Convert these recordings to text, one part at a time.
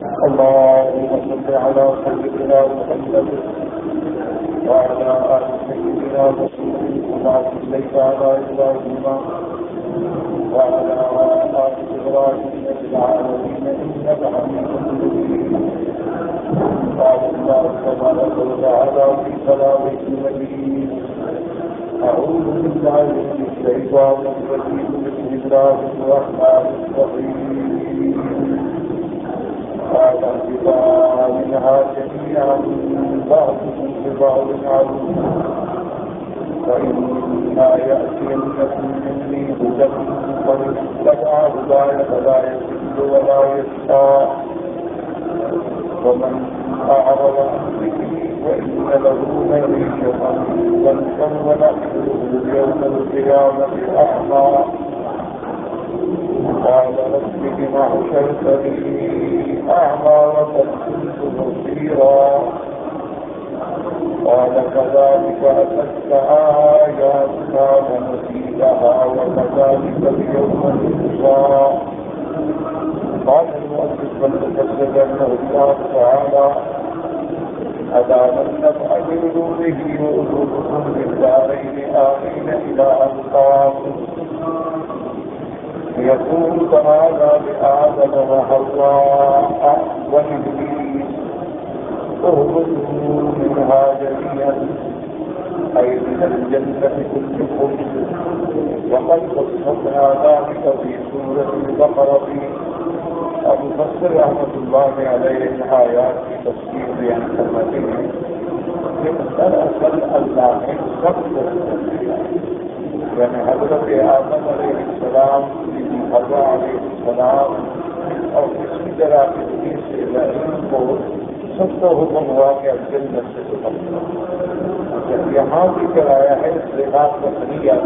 اللهم صل على سيدنا محمد وعلى آل سيدنا محمد كما صليت على إبراهيم وعلى آل إبراهيم في العالمين إنك حميد مجيد. قال الله تبارك وتعالى في كلامه المجيد: أعوذ بالله من الشيطان الرجيم. بسم الله الرحمن الرحيم. قال اهبطا منها جميعا بعضكم لبعض عدو فإما يأتينكم مني هدى فمن اتبع هداي فلا يضل ولا يشقى ومن أعرض عن ذكري وإن له معيشة ضنكا ونحشره يوم القيامة أعمى قال رب لم حشرتني أعمى وقد كنت بصيرا قال كذلك أتتك آياتنا فنسيتها وكذلك اليوم تنسى. قال المؤلف والمفسر رحمه الله تعالى: ألا من نفعل به وأذوبكم بالدارين آمين إلى أن قاموا. يقول تعالى لآدم وحواء وإبليس: اهبطوا منها جميعا، أي من الجنة كلكم. وقد فصلنا ذلك في سورة البقرة. المفسر رحمة الله عليه الآيات کی تفسیر بیان فرماتے ہیں کہ دراصل اللہ نے سب کو یعنی حضرت آدم علیہ السلام، حضرت علیہ السلام اور اسی طرح ابلیس لعین کو سب کو حکم ہوا کہ جنت سے جب یہاں بھی کرایا ہے اس لحاظ کا ذریعہ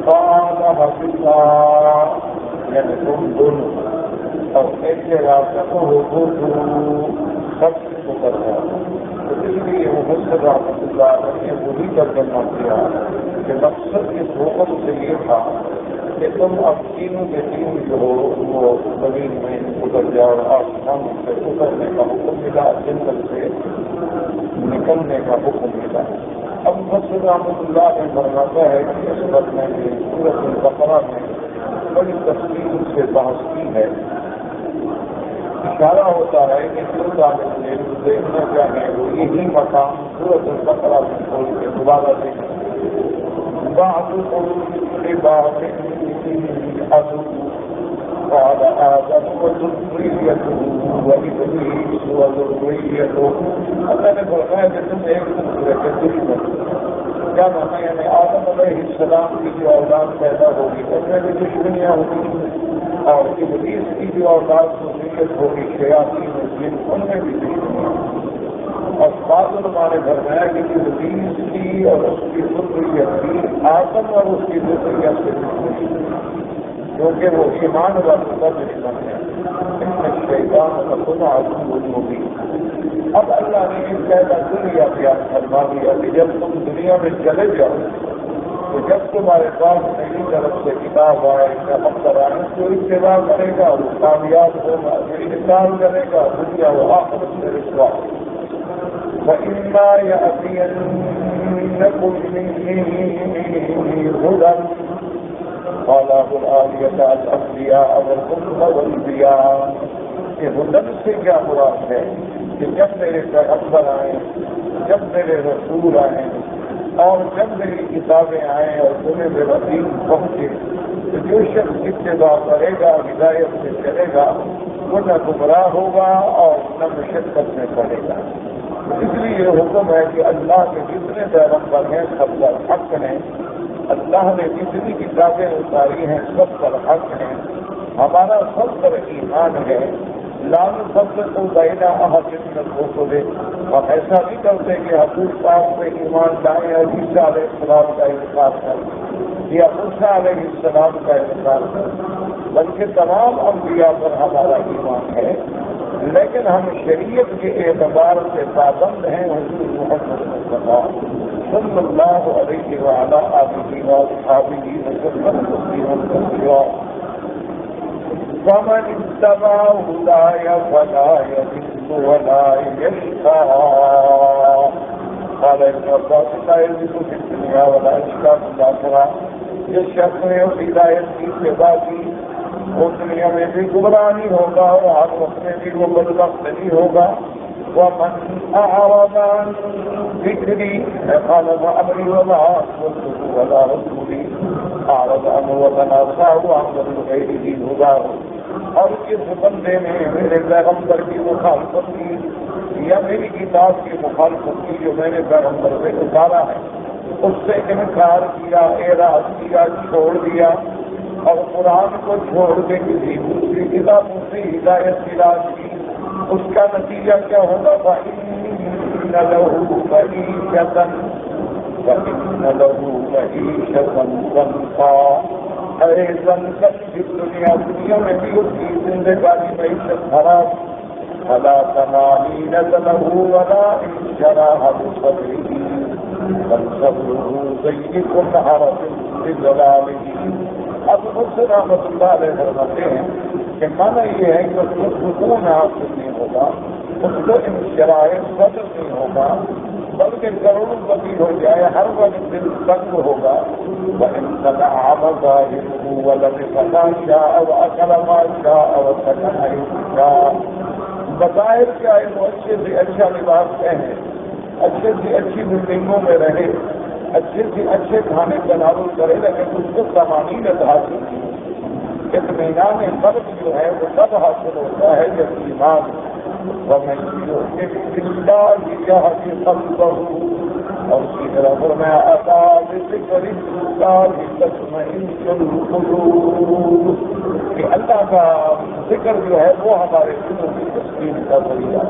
قال اهبطا یعنی تم دونوں اور ایسے راستہ کو سب کو کرنا. تو اس لیے مفسر رحمۃ اللہ علیہ نے وہی ترجمہ کیا کہ مقصد اس حکم سے یہ تھا کہ تم اب تینوں کے تین جو ہو وہ زمین میں اتر جاؤ. آسمان سے اترنے کا حکم ملا، جنگل سے نکلنے کا حکم ملا. اب مفسر رحمۃ اللہ نے فرماتا ہے کہ اس وقت میں نے سورۃ البقرہ میں بڑی تفصیل سے بحث کی ہے. اشارہ ہوتا ہے کہ جو طالب علم دیکھنا چاہیں وہ یہی مقام سورۃ البقرہ میں کھول کے دوبارہ دیکھیں. بعضكم لبعض عدو قال آدم وذريته وإبليس وذريته. اللہ نے فرمایا کہ تم ایک دوسرے کے دشمن. کیا مانا یعنی آدم علیہ السلام کی جو اولاد پیدا ہوگی اس میں بھی دشمنیاں ہوگی، اور ابلیس کی جو اولاد ذریت ہوگی شیاطین جن ان میں بھی دشمنیاں. اور بعض علماء نے فرمایا کہ ابلیس کی اور اس کی ذریت کی آدم اور اس کی ذریت سے دشمنی، کیونکہ وہ ایمان والوں کا دشمن ہے. ان شیطان کا خدا عدو مبین. اب اللہ نے اس قاعدہ دنیا بیان فرما دیا کہ جب تم دنیا میں چلے جاؤ تو جب تمہارے پاس میری طرف سے کتاب آئے یا مقصد آئے تو اتباع کرے گا، وہ کامیاب ہوگا. جو انکار کرے گا دنیا و آخرت میں رسوا. فإما يأتينكم مني هدى قالوا الآية الأنبياء والحكم والبيان. یہ ہدن سے کیا مراد ہے کہ جب میرے پیغمبر آئیں، جب میرے رسول آئیں اور جب میری کتابیں آئیں اور تمہیں میرا دین پہنچے تو جو شخص اتباع کرے گا، ہدایت سے چلے گا، وہ نہ گمراہ ہوگا اور نہ مشقت میں پڑے گا. اس لیے یہ حکم ہے کہ اللہ کے جتنے پیغمبر ہیں سب پر حق ہیں. اللہ نے جتنی کتابیں اتاری ہیں سب پر حق ہیں. ہمارا سب پر ایمان ہے. لال سب کو بہنا احد کو دے. اور ایسا نہیں کرتے کہ حضور پاک پہ ایمان لائیں اور عیسیٰ علیہ السلام کا انکار کریں یا موسیٰ علیہ السلام کا انکار کریں، بلکہ تمام انبیاء پر ہمارا ایمان ہے. لیکن ہم شریعت کے اعتبار سے پابند ہیں حضور محمد مصطفیٰ صلی اللہ علیہ وعلیٰ آلہ وصحبہ وسلم تسلیما کثیرا. ومن اتبع هداي فلا يضل ولا يشقى قال ابن عباس لا يضل في الدنيا ولا يشقى في الآخرة. جس شخص نے اس ہدایت کی اتباع کی وہ دنیا میں بھی گمراہ نہیں ہوگا اور آخرت میں بھی وہ بدبخت نہیں ہوگا. ومن أعرض عن ذكري قال وأمري وما أصبرته ولا رسولي أعرض عنه وتنازعه وأمر غيره هداه. اور اس بندے نے میرے پیغمبر کی مخالفت کی یا میری کتاب کی مخالفت کی جو میں نے پیغمبر سے اتارا ہے اس سے انکار کیا، اعراض کیا، چھوڑ دیا اور قرآن کو چھوڑ کے کسی دوسری کتابوں سے ہدایت تلاش کی، اس کا نتیجہ کیا ہوگا؟ فَإِنَّ لَهُ مَعِيشَةً ضَنْكًا. دنیا میں بھی اس کی زندگانی معیشت خراب. فَلَا طَمَأْنِينَةَ لَهُ وَلَا انشراح بصدره بل صبره ضيق حرج بضلاله. اب حسن رحمۃ اللہ علیہ فرماتے ہیں کہ معنی یہ ہے کہ اس کو سکون حاصل نہیں ہوگا، اس کو انشراح صدر نہیں ہوگا، بلکہ کروڑوں پتی ہو جائے، ہر وقت دل تنگ ہوگا. وَإِنَّ الْعَمَ ظَاهِرُهُ وَلَبِسَ مَا شَاءَ وَأَكَلَ مَا شَاءَ وَسَكَنَ حَيْثُ شَاءَ. بظاہر کیا ہے وہ اچھے سے اچھا لباس پہنے، اچھے سے اچھی بلڈنگوں میں رہے، اچھے سے اچھے کھانے تناول کرے، لیکن اس کو طمانینت حاصل نہیں. اطمینان قلب جو ہے وہ تب حاصل ہوتا ہے جب ایمان وَمَن يُؤْمِن بِاللَّهِ يَهْدِ قَلْبَهُ. اور اسی طرح فرمایا أَلَا بِذِكْرِ اللَّهِ تَطْمَئِنُّ الْقُلُوبُ کہ اللہ کا ذکر جو ہے وہ ہمارے دلوں کی تسکین کا ذریعہ.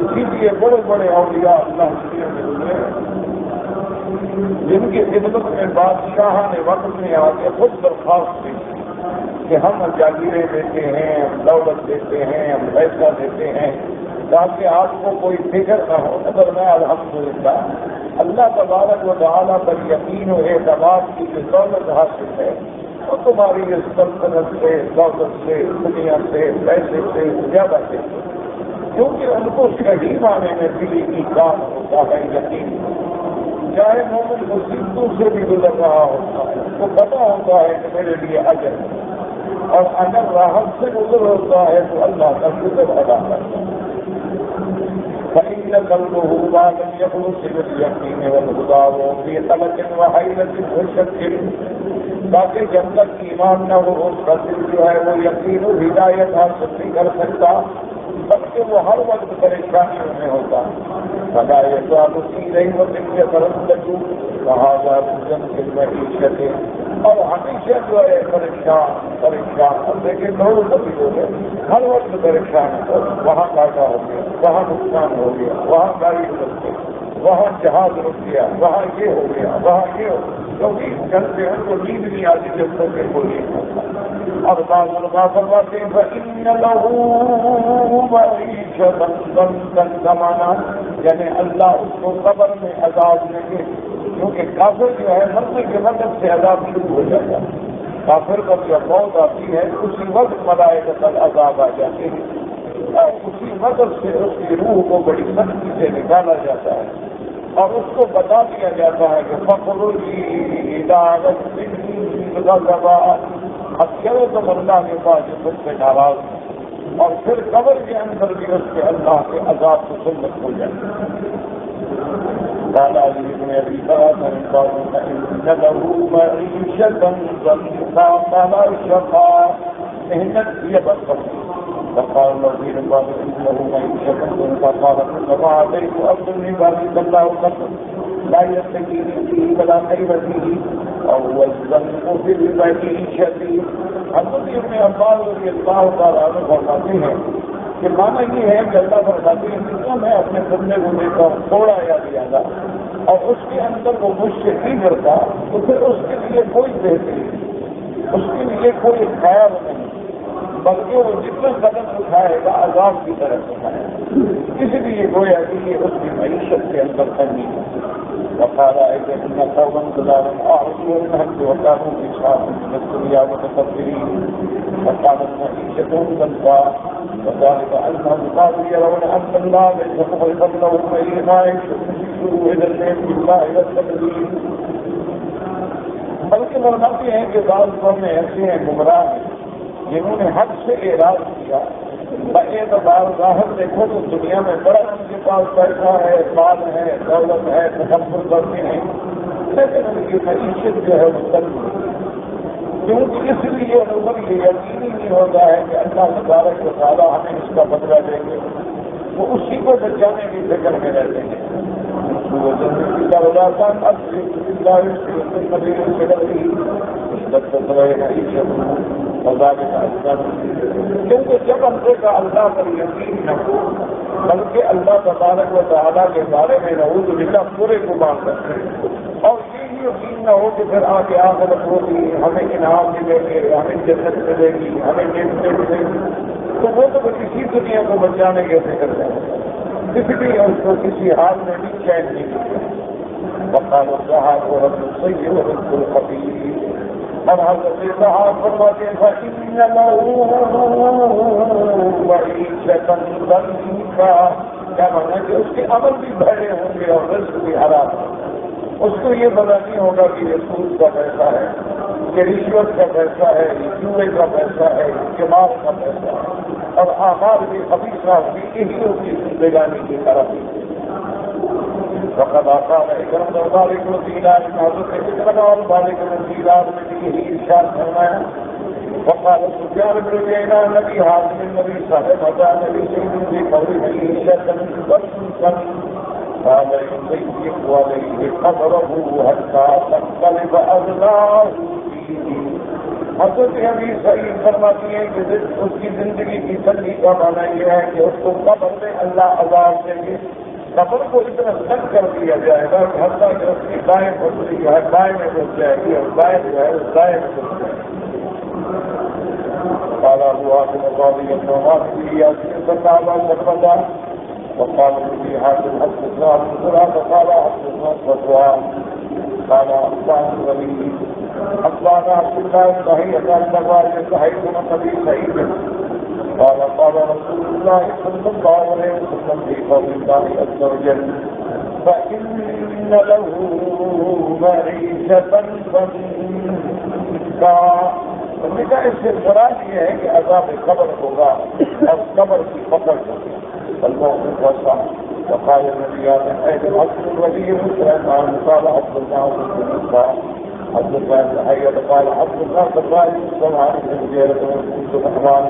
اسی لیے بڑے بڑے اولیاء اللہ کے ملے جن کی خدمت میں بادشاہ نے وقت میں آ کے خود درخواست کی کہ ہم جاگیریں دیتے ہیں، ہم دولت دیتے ہیں، ہم پیسہ دیتے ہیں تاکہ آپ کو کوئی فکر نہ ہو. اگر میں الحمدللہ اللہ تبارک و تعالیٰ پر یقین و اعتماد کی جو دولت حاصل ہے وہ تمہاری اس سلطنت سے، دولت سے، دنیا سے، پیسے سے زیادہ ہے، کیونکہ ان کو صحیح معنی میں دلی کی کام ہوتا ہے یقین. چاہے مومن مصیبتوں سے بھی گزر رہا ہوتا ہے، اس کو پتہ ہوتا ہے کہ میرے لیے اجر ہے، اور اگر راحت سے گزر ہوتا ہے تو اللہ کا شکر ادا کرتا ہے. فَإِنَّ قَلْبَهُ مَا لَمْ يَخْلُصْ بِالْيَقِينِ وَالْهُدَىٰ وَفِي قَلَقٍ وَحَيْرَةٍ وَشَكٍّ. تاکہ جب تک ایمان نہ ہو اس کا دل جو ہے وہ یقین و ہدایت حاصل نہیں کر سکتا، بلکہ وہ ہر وقت پریشانیوں میں ہوتا ہے. فَلَا يَزَالُ فِي رَيْبَةٍ يَتَرَدَّدُ وَهَٰذَا مُزَّنٌ بِالْمَعِيشَةِ. اور ہمیشہ جو ہے پریشان. اب دیکھیں لوگوں کو بھی لوگ ہر وقت پریشان ہو، وہاں کاٹا ہو گیا، وہاں نقصان ہو گیا، وہاں گاڑی رک گئی، وہاں جہاز رک گیا، وہاں یہ ہو گیا، وہاں یہ ہو گیا، کیونکہ گھر سے ان کو نیند نہیں آتی جب تک کہ کوئی نہیں ہوتا. اب بعض علماء فرماتے ہیں فَإِنَّ لَهُ مَعِيشَةً ضَنْكًا زمانہ، یعنی اللہ اس کو قبر میں عذاب دیں گے، کیونکہ کافر جو ہے مرنے کے وقت سے عذاب شروع ہو جاتا ہے. کافر پر جب موت آتی ہے اسی وقت ملائکۃ العذاب آ جاتے ہیں اور اسی وقت سے اس کی روح کو بڑی سختی سے نکالا جاتا ہے اور اس کو بتا دیا جاتا ہے کہ فَخْرُجِي إِلَىٰ رَبِّكِ غَضَبًا. اب چلو تم اللہ کے پاس جو تم سے ناراض ہے، اور پھر قبر کے اندر بھی اس کے اللہ کے عذاب کو سنت ہو جائے. قال علي بن ابي طلحه قال ان له معيشه ضنكا فلا شقى. محنت یہ بدبخت. فقال الذين قالوا انه معيشه ضنكا قال انما عليك عبد عباد الله قدر لا يستكين فيه ولا خير فيه او هو الضنك في المعيشه. حضرت ابن عباس رضی اللہ تعالیٰ عنہ فرماتے ہیں کہ معنی یہ ہے کہ اللہ فرماتے ہیں کہ میں اپنے بندے کو لے کر تھوڑا یا دیا گا اور اس کے اندر وہ مجھ سے نہیں کرتا تو پھر اس کے لیے کوئی بہتری نہیں، اس کے لیے کوئی خیر نہیں. بلکہ وہ جتنا قدم اٹھائے گا عذاب کی طرف اٹھائے گا. اس لیے گویا کہ یہ اس کی معیشت کے اندر تنگی ہے. وقال أيضا إن قوما ضلالا أعرضوا النهج وكانوا بإشراف من الدنيا متكبرين وكانت معيشتهم ضنكا وذلك أنهم قالوا يرون أن الله ليس مخلفا لهم فإنما يشركوا إلى الليل بالله والتكبير. بلکہ فرماتے ہیں کہ بعض قومیں ایسے ہیں گمراہ ہیں جنہوں نے حد سے اعراض کیا. اعتبار ظاہر دیکھو تو دنیا میں بڑا ان کے پاس پیسہ ہے، مال ہے، دولت ہے، تکبر کرتے ہیں، لیکن ان کی معیشت جو ہے وہ تنگ ہے. کیونکہ اس لیے ان پر یہ یقینی نہیں ہوتا ہے کہ اللہ تبارک و تعالیٰ ہمیں اس کا بدلہ دیں گے. وہ اسی کو بچانے کی فکر میں رہتے ہیں. کیونکہ جب بندے کا اللہ پر یقین نہ ہو بلکہ اللہ تبارک و تعالیٰ کے بارے میں نعوذ باللہ پورے گمان کرتے ہیں اور یہ یقین نہ ہو کہ پھر آگے آخرت ہوگی، ہمیں انعام ملے گے، ہمیں جنت ملے گی، ہمیں نعمتیں ملیں گی، تو وہ تو کسی دنیا کو بچانے کے فکر میں ہے. اس لیے اس کو کسی حال میں بھی چین نہیں ملتا. وقال الصحابہ ورد الصیح ورد الخبیر. اور حضرت صحابہ فرماتے ہیں فإن له معیشة ضنکا. کیا مانا کہ اس کے عمل بھی بھرے ہوں گے اور رزق بھی حرام ہے. اس کو یہ پتا نہیں ہوگا کہ یہ سود کا پیسہ ہے، یہ رشوت کا پیسہ ہے، یہ جوئے کا پیسہ ہے، یہ قمار کا پیسہ ہے. اور اعمال بھی خبیثہ بھی یہی اس کی زندگانی کی طرف. وقد قال اکرم اور مالک بن دینار حضرت اکرم اور مالک بن دینار نے بھی یہی ارشاد فرمایا. وقال سفیان بن عیینہ نبی حازم النبی صاحب حضا نبی سید کی قولی معیشت ضنکا قال يضيق عليه قبره حتى تنقلب أغلاه فيه. حضرت ابھی صحیح فرماتی ہے کہ اس کی زندگی کی تنگی کا معنی یہ ہے کہ اس کو قبر میں اللہ عذاب دیں گے. قبر کو اتنا تنگ کر دیا جائے گا کہ حتیٰ کہ اس کی دائیں پھنس جو ہے دائیں میں گھس جائے گی اور دائیں جو ہے اس دائیں میں گھس جائے گی. قال ابو حاتم الرازي النعمان ياسين فقال وقال وقال في هذا الحديث فقال حدثنا صفوان قال أخبرنا الوليد أخبرنا عبد الله بن بهية النواري صحيح بن أبي سعيد قال قال رسول الله صلى الله عليه وسلم في قول الله عز وجل فإن له معيشة ضنكا. اس سے مراد یہ ہے کہ عذاب قبر ہوگا اور قبر کی پکڑ ہوگی. وقال النبي أيضا عبد الولي مسلمان قال عبد الله بن مسلم عبد الله بن حية قال عبد الله بن سمعان بن جيرة بن الرحمن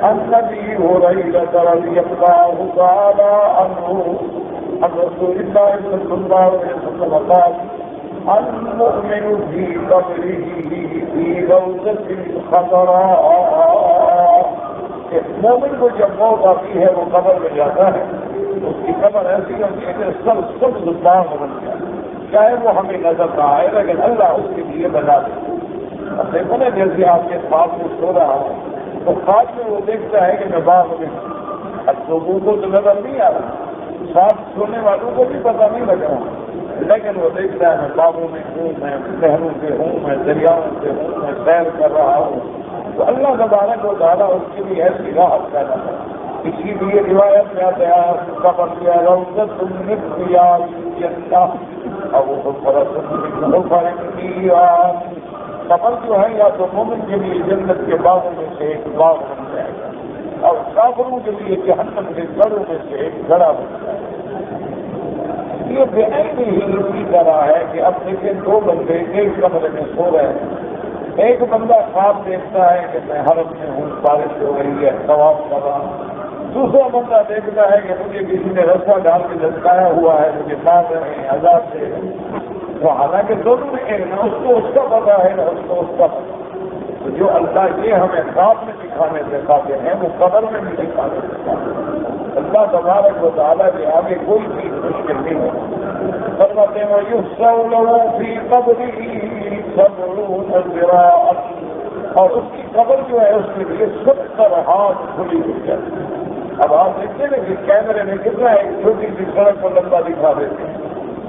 عن أبي هريرة رضي الله تعالى عنه عن رسول الله صلى الله عليه وسلم قال المؤمن في قبره في روضة خضراء. مومن کو جب موت آتی ہے وہ قبر میں جاتا ہے، اس کی قبر ایسی ہوتی ہے کہ سب باغ بن جائے، چاہے وہ ہمیں نظر نہ آئے لیکن اللہ اس کے لیے بنا دے. اب دیکھو نا جیسے آپ کے خواب میں سو رہا ہوں تو خواب میں وہ دیکھتا ہے کہ میں باغ میں ہوں. اب لوگوں کو تو نظر نہیں آ رہا، ساتھ سونے والوں کو بھی پتہ نہیں لگ رہا، لیکن وہ دیکھتا ہے میں باغوں میں ہوں، میں نہروں پہ ہوں، میں دریاؤں پہ ہوں، میں سیر کر رہا ہوں. تو اللہ تبارک و تعالیٰ اس کے لیے ایسی راحت پیدا ہے. اسی لیے روایت میں آتا ہے قبر کیا روضۃ من ریاض الجنہ او حفرۃ من حفر النیران. قبر جو ہے یا تو مومن کے لیے جنت کے باغوں میں سے ایک باغ بن جائے گا اور کافروں کے لیے جہنم کے گڑھوں میں سے ایک گڑھا بن جائے گا. یہ بے عینی ہی اسی طرح ہے کہ اب دیکھیں دو بندے ایک کمرے میں سو رہے ہیں. ایک بندہ خواب دیکھتا ہے کہ میں حرم میں ہوں، بارش ہو رہی ہے، طواف کر رہا ہوں. دوسرا بندہ دیکھتا ہے کہ مجھے کسی نے رسا ڈال کے لٹکایا ہوا ہے، مجھے مار رہے ہیں، عذاب دے رہے ہیں. تو حالانکہ دونوں میں ایک نہ اس کو اس کا پتا ہے نہ اس کو اس کا پتا. تو جو اللہ یہ ہمیں خواب میں دکھانے سے کھاتے ہیں وہ قبر میں بھی دکھانے سے کھاتے ہیں. اللہ تبارک و تعالیٰ کے آگے کوئی چیز مشکل نہیں ہے. فرماتے ہیں يُحْشَرُ لَهُ فِي قَبْرِهِ 70 ذِرَاعًا اور اس کی قبر جو ہے اس کے لیے 70 ہاتھ کھلی ہوئی ہے. اب آپ دیکھتے ہیں کہ کیمرے میں کتنا ایک چھوٹی سی سڑک کو لمبا دکھا دیتے ہیں،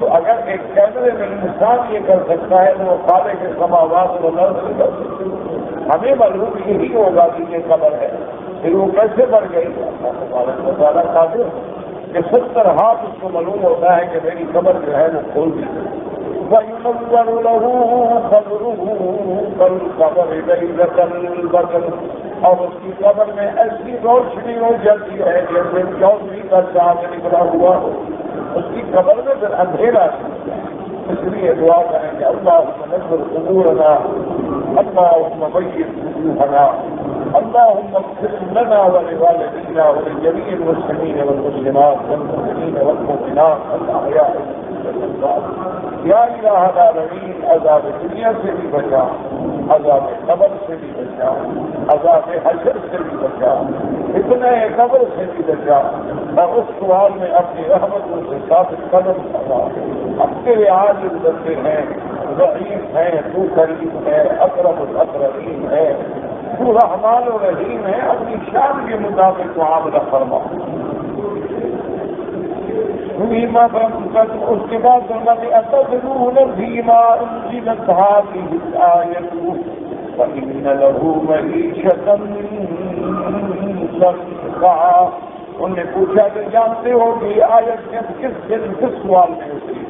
تو اگر ایک کیمرے میں انسان یہ کر سکتا ہے تو وہ خالق کے سماوات و الارض نہیں کر سکتے. ہمیں معلوم یہی ہوگا کہ یہ قبر ہے، پھر وہ کیسے بڑھ گئی؟ اللہ تبارک و تعالیٰ قادر کہ 70 ہاتھ اس کو معلوم ہوتا ہے کہ میری قبر جو ہے وہ کھول دی. وَيُنَوَّرُ لَهُ قَبْرُهُ كَالْقَمَرِ لَيْلَةَ الْبَدْرِ، اور اس کی قبر میں ایسی روشنی ہو جاتی ہے جیسے 14 کا چاند نکلا ہوا ہو. اس کی قبر میں پھر اندھیرا ہے. اس لیے دعا کریں کہ اللہم نور قبورنا، اللہم بید وجوہنا، اللہم اغفر لنا ولوالدینا ولجمیع المسلمین والمسلمات والمؤمنین والمؤمنات الاحیاء یا الہ العالمین. عذاب دنیا سے بھی بچا، عذاب قبر سے بھی بچا، عذاب حشر سے بھی بچا، فتنہ قبر سے بھی بچا، اور اس سوال میں اپنی رحمتوں سے ثابت قدم کرا. اپنے عاجز بندے ہیں، ضعیف ہیں، تو کریم ہے، اکرم الاکرمین ہے، تو رحمان و رحیم ہے، اپنی شان کے مطابق معاملہ فرما. اس کے بعد فرماتے أتدرون فيما أنزلت هذه الآية فإن له معيشة ضنكا. انہوں نے پوچھا کہ جانتے ہو کہ آیت کس دن کس سوال میں اتری؟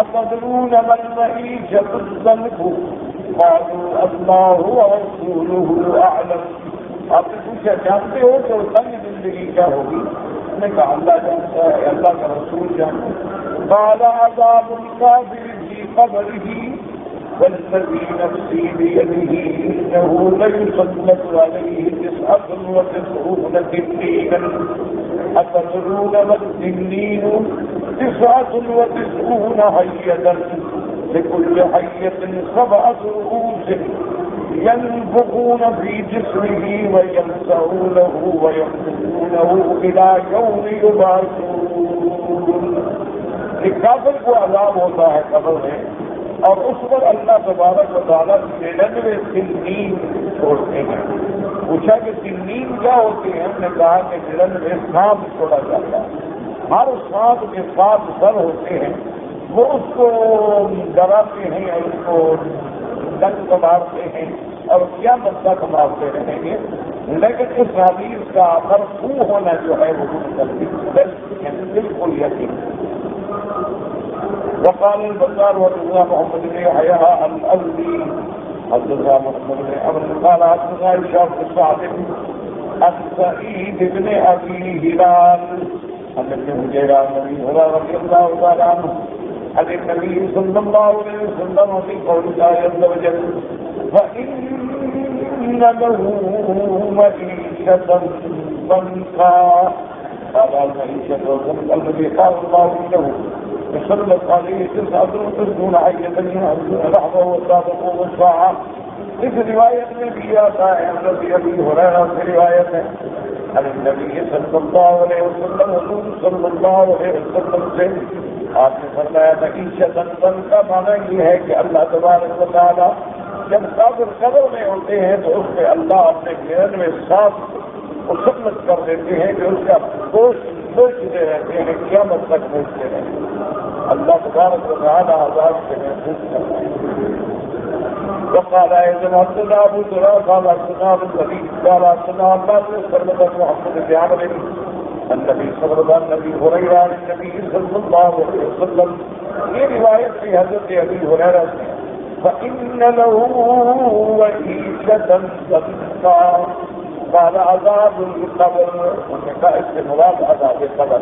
أتدرون ما المعيشة الضنك قالوا الله ورسوله أعلم. آپ نے پوچھا جانتے ہو کہ تنگ زندگی کیا ہوگی؟ نے کہا اللہ جانتا ہے، اللہ کا رسول جانتا ہے. قال عذاب الكافر في قبره والذي نفسي بيده انه ليسلط عليه 99 تنين. أتدرون ما التنين؟ 99 حية لكل حية 7 رؤوس ينفخون في جسمه ويمسعونه ويحدثونه إلى يوم يبعثون. کافر کو عذاب ہوتا ہے قبر میں، اور اس پر اللہ تبارک و تعالیٰ 99 تنین چھوڑتے ہیں. پوچھا کہ تنین کیا ہوتے ہیں؟ ہم نے کہا کہ 99 سانپ چھوڑا جاتا ہے. ہر سانپ کے 7 سر ہوتے ہیں، وہ اس کو ڈراتے ہیں اور اس کو ڈنک مارتے ہیں اور کیا مطلب مارتے رہیں گے. لیکن اس حدیث کا مرفوع ہونا جو ہے وہ بالکل یقین. وقال البزار وحدثنا محمد بن يحيى الأزدي حدثنا محمد بن عمرو قال حدثنا هشام بن سعد عن سعيد بن أبي هلال عن ابن هريرة رضي الله تعالى عنه عن النبي صلى الله عليه وسلم في قوله عز وجل فإن له معيشة ضنكا. قال المعيشة والضنك الذي قال الله له يسلط عليه 99 حية يهزون لحظه والسابق والساعة. اس روایت میں بھی آتا ہے حضرت ابی ہریرہ سے روایت ہے عن النبی صلی اللہ علیہ وسلم حضور صلی اللہ علیہ وسلم سے آپ نے فرمایا معیشت ضنک کا معنی یہ ہے کہ اللہ تبارک و تعالیٰ جب قبر میں ہوتے ہیں تو اس پہ اللہ اپنے گرن میں ساتھ مسلط کر دیتے ہیں کہ اس کا گوشت سوچتے رہتے ہیں قیامت تک پہنچتے رہتے ہیں. اللہ تبارک و تعالیٰ عذاب سے محفوظ کرتے ہیں. وقال أيضا حدثنا أبو زرع قال حدثنا أبو الوليد قال حدثنا عباس بن محمد بن عمرو النبي صلى الله عليه وسلم عن النبي صلى الله عليه وسلم. یہ روایت في حضرت ابی ہریرہ سے فإن له معيشة ضنكا قال عذاب القبر. ان کا اس سے مراد عذاب قبر.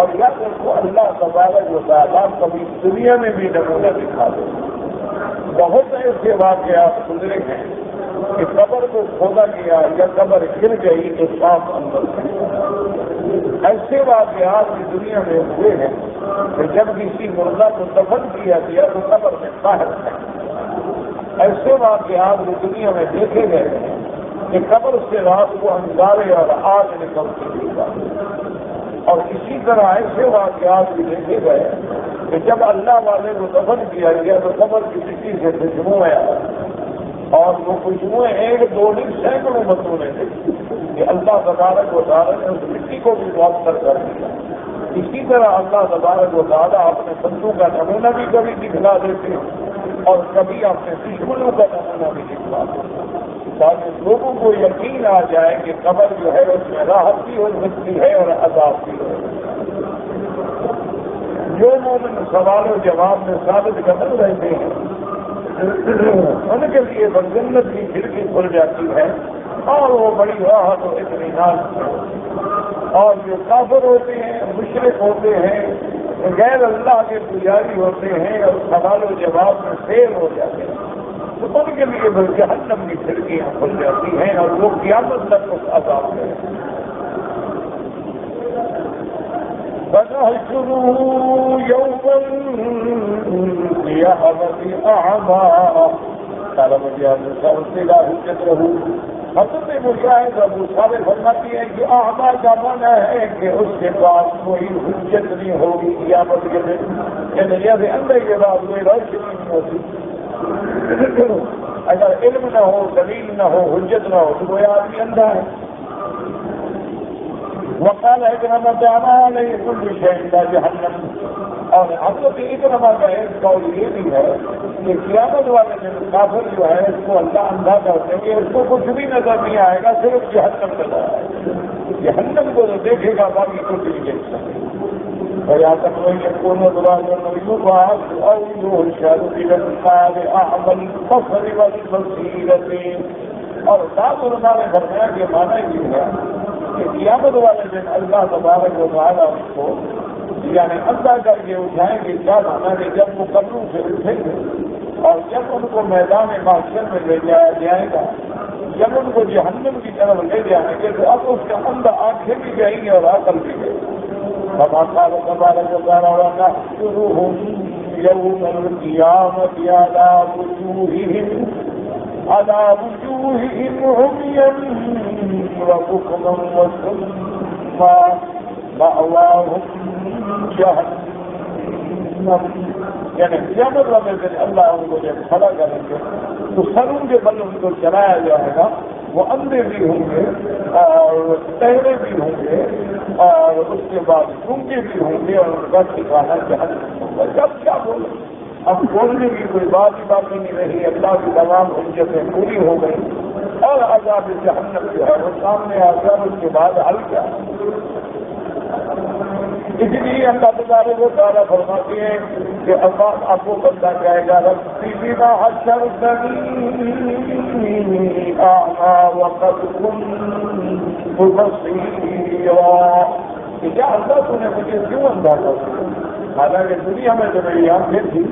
اور یا تو اللہ تبارک و تعالیٰ کبھی دنیا میں بھی نمونہ دکھا دے. بہت ایسے واقعات گزرے ہیں کہ قبر کو کھودا گیا یا قبر گر گئی تو سانپ اندر تھے. ایسے واقعات بھی دنیا میں ہوئے ہیں کہ جب کسی مردہ کو دفن کیا گیا تو قبر میں باہر تھے. ایسے واقعات بھی دنیا میں دیکھے گئے ہیں کہ قبر سے رات کو انگارے اور آگ نکلتی ہوئی. اور اسی طرح ایسے واقعات بھی دیکھے گئے کہ جب اللہ والے کو دفن کیا گیا تو قبر کی کسی سے خوشبو آیا اور وہ خوشبوئیں ایک دو نہیں سینکڑوں متونے تھے کہ اللہ تبارک و تعالیٰ نے اس مٹی کو بھی معطر کر دیا. اسی طرح اللہ تبارک و تعالیٰ اپنے بندوں کا نمونہ بھی کبھی دکھلا دیتے اور کبھی اپنے دشمنوں کا نمونہ بھی دکھلا دیتے تاکہ لوگوں کو یقین آ جائے کہ قبر جو ہے اس میں راحت بھی ہو سکتی ہے اور عذاب بھی ہو. جو مومن سوال و جواب میں ثابت قدم رہتے ہیں ان کے لیے جنت کی کھڑکی کھل جاتی ہے اور وہ بڑی راحت و اطمینان سے. اور جو کافر ہوتے ہیں مشرک ہوتے ہیں غیر اللہ کے پجاری ہوتے ہیں اور سوال و جواب میں فیل ہو جاتے ہیں تو ان کے لیے جہنم کی کھڑکیاں کھل جاتی ہیں اور وہ قیامت تک اس عذاب میں فَنَحْشُرُهُ يَوْمًا قِيَامَةِ أَعْمَىٰ قَالَ وَجَاءَ مُوسَىٰ إِلَىٰ حُجَّتِهِ. حضرت مجاہد ابو صالح فرماتی ہے کہ اعمال کا معنی ہے کہ اس کے پاس کوئی حجت نہیں ہوگی قیامت کے دن. یعنی جیسے اندر کے بعد کوئی روشنی نہیں ہوتی. اگر علم نہ ہو دلیل نہ ہو حجت نہ ہو تو کوئی آدمی اندھا ہے. وقال اکرمہ جانا نہیں کل شیء الا جہنم. اور حضرت اکرمہ کا ایک قول یہ بھی ہے کہ قیامت والے دن کافر جو ہے اس کو اللہ اندھا کر دیں گے اس کو کچھ بھی نظر نہیں آئے گا صرف جہنم نظر آئے گا. جہنم کو تو دیکھے گا باقی کچھ نہیں دیکھ سکے. اور یہاں تک وہ یقون اور بعض علماء نے فرمایا کہ معنی یہ ہے کہ قیامت والے دن اللہ تبارک و تعالیٰ اس کو یعنی اندھا کر کے اٹھائیں گے. کیا مانا کہ جب وہ قبروں سے اٹھیں گے اور جب ان کو میدان معاشر میں لے جایا جائے گا جب ان کو جہنم کی طرف لے جائیں گے تو اب اس کا اندھا آنکھیں بھی گئی گی اور عقل بھی گئی. قال تبارک و تعالیٰ ونحشرهم يوم القيامة على وجوههم عميا وبكما وصما مأواهم جہنم. یعنی قیامت والے دن اللہ ان کو جب کھڑا کریں گے تو سروں کے بل ان کو چلایا جائے گا. وہ اندھے بھی ہوں گے اور ٹہرے بھی ہوں گے اور اس کے بعد گونگے بھی ہوں گے اور ان کا ٹھکانا جہنم ہوگا. جب کیا بولے اب بولنے کی کوئی بات ہی باقی نہیں رہی. اللہ کی تمام حجتیں پوری ہو گئی اور عذاب جہنم جو ہے وہ سامنے آ گیا. اس کے بعد حل کیا اس لیے اللہ تبارک و تعالیٰ فرماتے ہیں کہ اللہ آپ کو بندہ جائے گا ربی بما حشرتنی اعمی وقد كنت بصیرا. کہ کیا اللہ تو نے مجھے کیوں اندھا کر دیا حالانکہ دنیا میں تو میری آنکھیں تھی.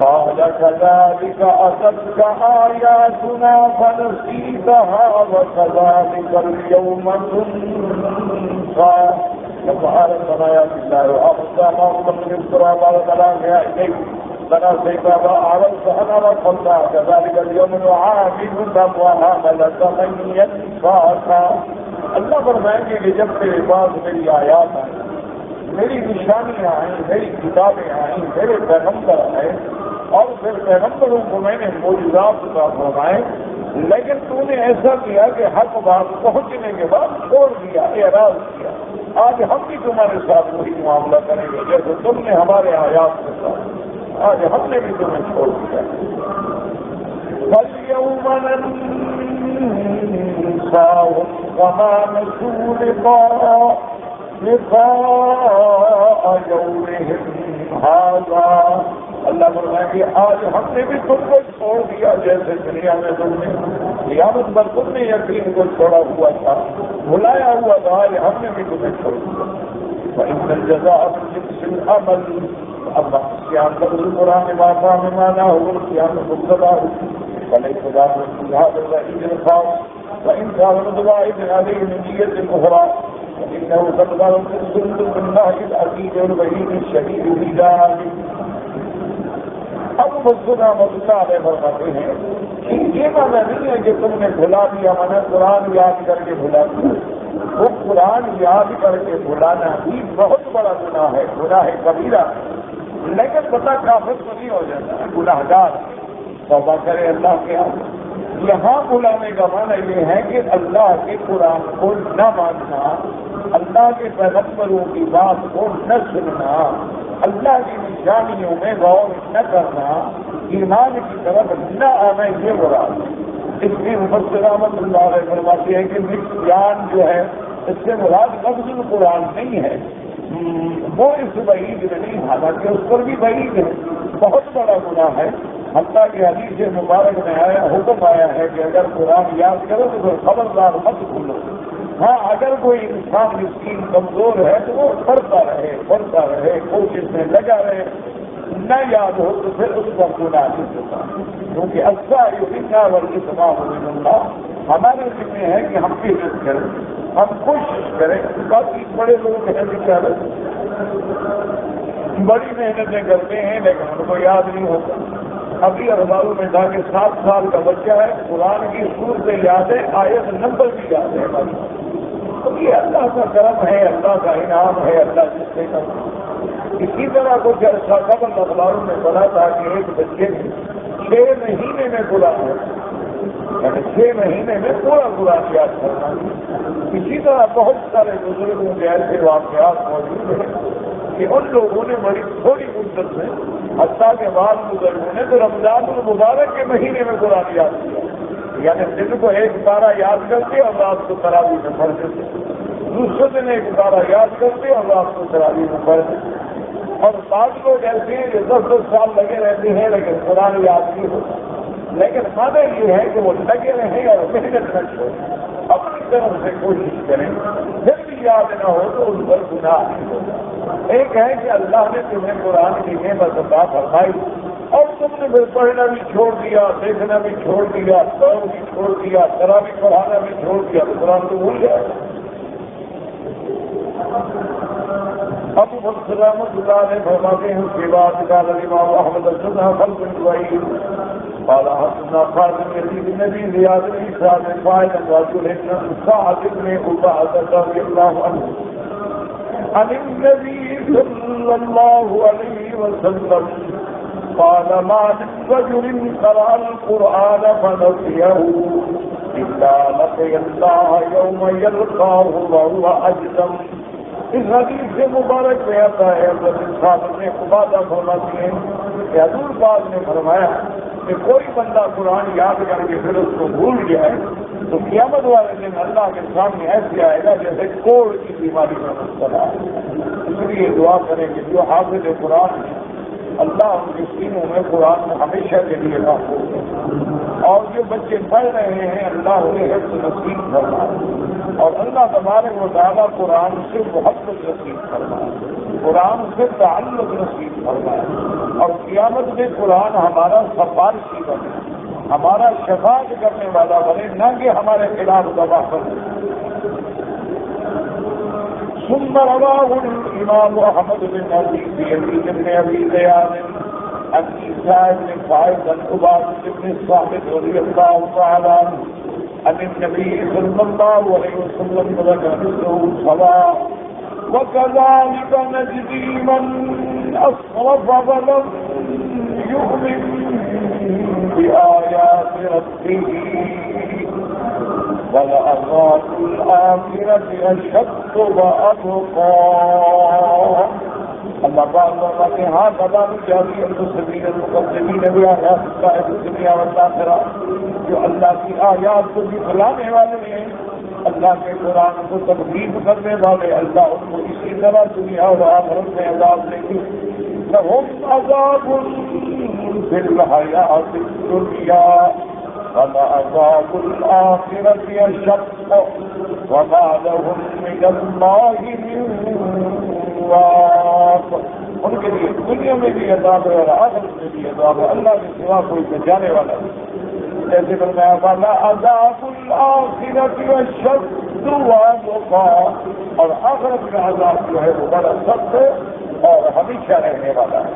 قال كذلك أتتك آياتنا فنسيتها وكذلك اليوم تنسى. سبحانك يا الله وأخذ ما من التراب على كلامها إليك لنا سيبا أعرضت أنا وقلنا كذلك اليوم نعاملك وعاملك من ينفعك. اللہ فرمائیں گے کہ جب میرے پاس میری آیات آئیں میری نشانیاں آئیں میری کتابیں آئیں میرے پیغمبر آئے اور پھر پیغمبروں کو میں نے معجزات کا فرمائے لیکن تو نے ایسا کیا کہ حق بات پہنچنے کے بعد چھوڑ دیا اعراض کیا. آج ہم بھی تمہارے ساتھ وہی معاملہ کریں گے جیسے تم نے ہمارے آیات کے ساتھ آج ہم نے بھی تمہیں چھوڑ دیا. فَالْيَوْمَ نَنسَاهُمْ كَمَا نَسُوا لقاء يومهم هذا. اللہ فرمائے کہ آج ہم نے بھی تم کو چھوڑ دیا جیسے دنیا میں تم نے قیامت پر تم نے یقین کو چھوڑا ہوا تھا بلایا ہوا تھا آج ہم نے بھی تمہیں چھوڑ دیا. فإن الجزاء من جنس العمل. اب قیام کا قرآن واقعہ میں مانا ہو قیام مبتدا فليس ذاك هذا الوعيد الخاص وإن كان متواعد عليه من نية أخرى فإنه قد ظهر السنة بالنهج الأكيد والوعيد الشديد بذلك. اب مسلم اللہ فرماتے ہیں یہ معنی نہیں ہے کہ تم نے بھلا دیا میں نے قرآن یاد کر کے بھلا دیا. وہ قرآن یاد کر کے بھلانا بھی بہت بڑا گناہ ہے گناہ کبیرہ. لیکن پتہ کافر تو نہیں ہو جاتا ہے گناہ گار توبہ کرے اللہ کے یہاں بلانے کا معنی یہ ہے کہ اللہ کے قرآن کو نہ ماننا، اللہ کے پیغمبروں کی بات کو نہ سننا، اللہ کی نشانیوں میں غور نہ کرنا، ایمان کی طرف نہ آنا، یہ مراد ہے۔ اس لیے مفسر رحمۃ اللہ علیہ فرماتے ہیں کہ نسیان جو ہے اس سے مراد لفظ القرآن نہیں ہے، وہ اس وعید میں نہیں، حالانکہ اس پر بھی وعید ہے، بہت بڑا گناہ ہے۔ حتیٰ کہ حدیث مبارک میں حکم آیا ہے کہ اگر قرآن یاد کرو تو پھر خبردار مت بھولو۔ ہاں، اگر کوئی انسان مسکین کمزور ہے تو وہ پڑھتا رہے، کوشش میں لگا رہے، نہ یاد ہو تو پھر اس پر گناہ نہیں ہوتا، کیونکہ اکثر والاسماء من اللہ، ہمارے ذمہ ہے کہ ہم محنت کریں، ہم کوشش کریں۔ باقی بڑے لوگ ہیں بیچارے بڑی محنتیں کرتے ہیں لیکن ان کو یاد نہیں ہوتا۔ ابھی اخباروں میں تھا کہ 7 سال کا بچہ ہے، قرآن کی صورتیں یاد ہے، آیت نمبر بھی یاد ہے۔ تو یہ اللہ کا کرم ہے، اللہ کا انعام ہے، اللہ جس سے کرم۔ اسی طرح کچھ عرصہ قبل اخباروں میں پڑھا تھا کہ ایک بچے نے 6 مہینے میں قرآن ہے، یعنی 6 مہینے میں پورا قرآن یاد کرنا۔ اسی طرح بہت سارے بزرگوں کے ایسے واقعات موجود ہیں کہ ان لوگوں نے بڑی تھوڑی مدت میں، حتیٰ کے بعد بزرگوں نے تو رمضان المبارک کے مہینے میں قرآن یاد کیا، یعنی دن کو 1 پارہ یاد کرتے اور رات کو تراویح میں پڑھتے تھے، دوسرے دن 1 پارہ یاد کرتے اور رات کو تراویح میں پڑھتے۔ اور بعض لوگ ایسے ہیں جو 10 سال لگے رہتے ہیں لیکن قرآن یاد نہیں ہوتا۔ لیکن معنی یہ ہے کہ وہ لگے رہیں اور محنت نہ چھوڑیں، اپنی طرف سے کوشش کریں، پھر بھی یاد نہ ہو تو ان پر گناہ نہیں ہوگا۔ ایک ہے کہ اللہ نے تمہیں قرآن کی نعمت عطا فرمائی اور تم نے پھر پڑھنا بھی چھوڑ دیا، دیکھنا بھی چھوڑ دیا، سونا بھی چھوڑ دیا، تراویح پڑھانا بھی چھوڑ دیا، تو قرآن تو بھول جائے۔ ابو بکر رحمۃ اللہ علیہ فرماتے ہیں اس کے بعد قال الامام احمد حدثنا خلف بن وحید قال حدثنا خالد بن يزيد بن ابي زياد بن سعد بن فاعل رجل بن سعد بن عبادة رضي الله عنه عن النبي صلى الله عليه وسلم قال ما من رجل قرأ القرآن فنسيه إلا لقي الله يوم يلقاه وهو أجسم۔ اس حدیث سے مبارک میں آتا ہے حضرت صاحب نے عبادہ فرماتے ہیں کہ حضور پاک نے فرمایا کہ کوئی بندہ قرآن یاد کر کے پھر اس کو بھول جائے تو قیامت والے دن اللہ کے سامنے ایسے آئے گا جیسے کوڑ کی بیماری میں مبتلا ہے۔ اس لیے دعا کریں کہ جو حافظ قرآن ہے اللہ ان کے سینوں میں قرآن ہمیشہ کے لیے محفوظ ہے، اور جو بچے پڑھ رہے ہیں اللہ انہیں حفظ نصیب فرمائے، اور اللہ تبارک و تعالیٰ قرآن سے محبت نصیب فرمائے، قرآن سے تعلق نصیب فرمائے، اور قیامت میں قرآن ہمارا سفارشی بنے، ہمارا شفاعت کرنے والا بنے، نہ کہ ہمارے خلاف گواہ بنے۔ ثم رواه الإمام أحمد بن يزيد بن أبي زياد عن عيسى بن سعيد عن عبادة بن الصامت رضي الله تعالى عنه عن النبي صلى الله عليه وسلم مثله سواء وكذلك نجزي من أسرف ولم يؤمن بآيات ربه وَلَعَذَابُ الْآخِرَةِ أَشَدُّ وَأَبْقَىٰ۔ اللہ پاک فرماتے ہیں ہاں تمام جاتی المسلمین المقدمین بآیات اللہ الدنیا والآخرہ، جو اللہ کی آیات کو بھی بلانے والے ہیں، اللہ کے قرآن کو تکذیب کرنے والے، اللہ ان کو اسی طرح دنیا اور آخرت میں عذاب دیں گے۔ لَهُمْ عَذَابٌ فِي الْحَيَاةِ الدُّنْيَا وَلَعَذَابُ الْآخِرَةِ أَشَدُّ وَمَا لَهُم مِّنَ اللَّهِ مِن وَاقٍ۔ ان کے لیے دنیا میں بھی عذاب ہے اور آخرت میں بھی عذاب ہے، اللہ کے سوا کوئی بچانے والا نہیں۔ جیسے فرمایا وَلَعَذَابُ الْآخِرَةِ أَشَدُّ وَأَبْقَىٰ، اور آخرت کا عذاب جو ہے وہ بڑا سخت ہے اور ہمیشہ رہنے والا ہے۔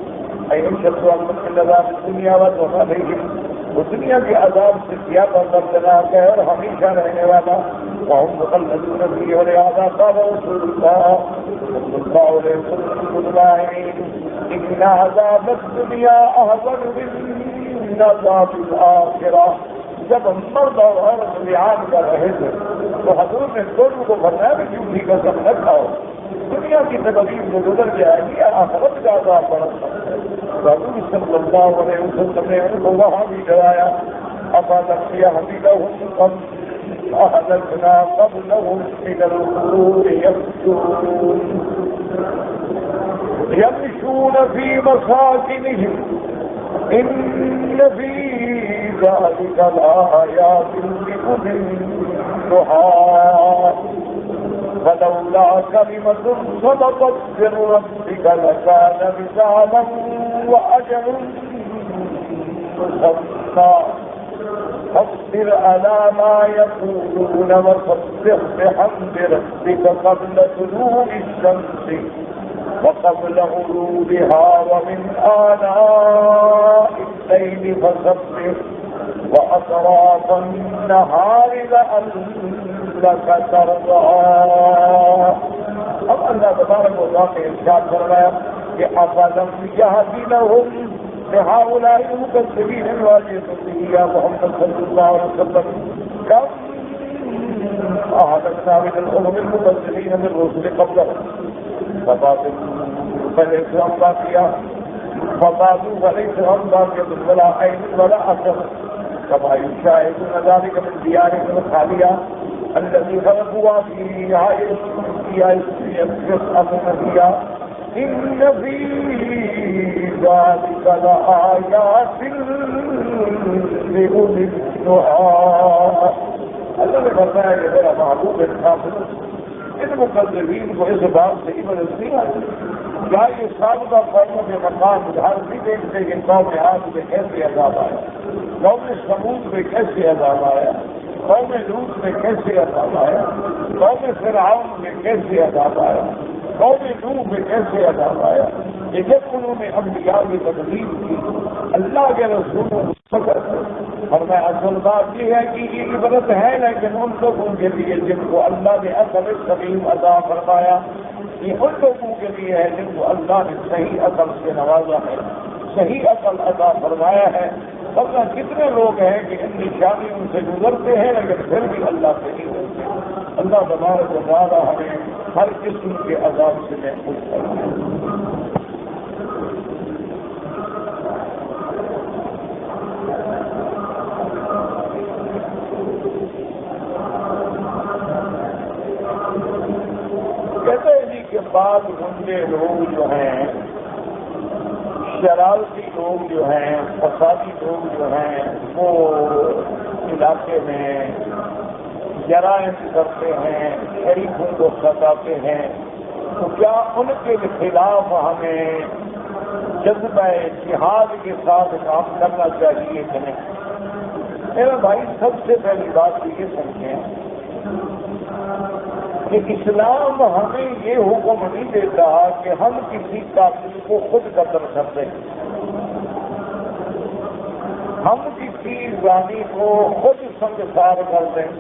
أَيُشَدُّ عَنْهُمْ عَذَابُ الدُّنْيَا وَهُوَ عَلَيْهِمْ، وہ دنیا کے عذاب سے زیادہ دردناک ہے اور ہمیشہ رہنے والا۔ وَهُمْ مُخَلَّدُونَ فِيهِ وَلِهَٰذَا قَالَ رَسُولُ اللَّهِ صَلَّى اللَّهُ عَلَيْهِ وَسَلَّمَ لِلْمُؤْمِنِينَ إِنَّ عَذَابَ الدُّنْيَا أَهْوَنُ مِنْ عَذَابِ الْآخِرَةِ جب مرد اور عورت لحاظ کر رہے تھے تو حضور نے دونوں کو فرمایا کہ کیوں بھی قسم نہ کھاؤ، دنیا کی تکلیف جو گزر جائے گی آخرت کا عذاب بڑا حضور صلی اللہ علیہ وسلم نے ان کو وہاں بھی ڈرایا أهلكنا قبلهم من القرون يمشون في مساكنهم إن في ذلك لآيات لأولي النهى فلولا كلمة سبقت من ربك لكان لزاما وأجل مسمى فاصبر على ما يقولون وسبح بحمد ربك قبل طلوع الشمس وقبل غروبها ومن آناء الليل فسبح وأطراف النهار لعلك ترضى. اب اللہ تبارک و تعالیٰ نے ارشاد فرمایا کہ أَفَلَمْ يَهْدِ لَهُمْ هؤلاء المكذبين الواجبين يا محمد صلى الله عليه وسلم كم أهلكنا من الأمم المكذبين من الرسل قبلهم فليس هم باقية ولا عين ولا أثر كما يشاهدون ذلك من ديارهم الخالية التي خلقوا فيها يسألون فيها إن في ذلك لآيات لأولي النهى. اللہ نے فرمایا کہ میرا محبوب انصاف ان مقدمین کو اس بات سے عبرت نہیں آتی. کیا یہ سابقہ قوموں کے مقام ادھر بھی دیکھتے کہ قوم عاد میں کیسے عذاب آیا، قوم ثمود میں کیسے عذاب آیا، قوم لوط میں کیسے عذاب آیا، قوم فرعون میں کیسے عذاب آیا، قوم نوح میں کیسے عذاب آیا. یہ جب انہوں نے انبیاء کی تکلیف کی اللہ کے رسولوں اور میں اصل بات یہ ہے کہ یہ عبرت ہے لیکن ان لوگوں کے لیے جن کو اللہ نے اصل سلیم عطا فرمایا، یہ ان لوگوں کے لیے ہے جن کو اللہ نے صحیح عقل سے نوازا ہے، صحیح عقل عطا فرمایا ہے. ورنہ کتنے لوگ ہیں کہ ان نشانیوں سے گزرتے ہیں لیکن پھر بھی اللہ سے نہیں ہوتے. اللہ تبارک و تعالی ہمیں ہر قسم کے عذاب سے محفوظ کرنا. کہتے ہیں جی کہ بعض گنڈے لوگ جو ہیں، شرارتی لوگ جو ہیں، فسادی لوگ جو ہیں، وہ علاقے میں جرائم کرتے ہیں، شریفوں کو ستاتے ہیں، تو کیا ان کے خلاف ہمیں جذبہ جہاد کے ساتھ کام کرنا چاہیے کہ نہیں؟ میرا بھائی سب سے پہلی بات یہ سمجھیں کہ اسلام ہمیں یہ حکم نہیں دیتا کہ ہم کسی قاتل کو خود قتل کرتے ہیں، ہم کسی زانی کو خود سنگسار کر دیں،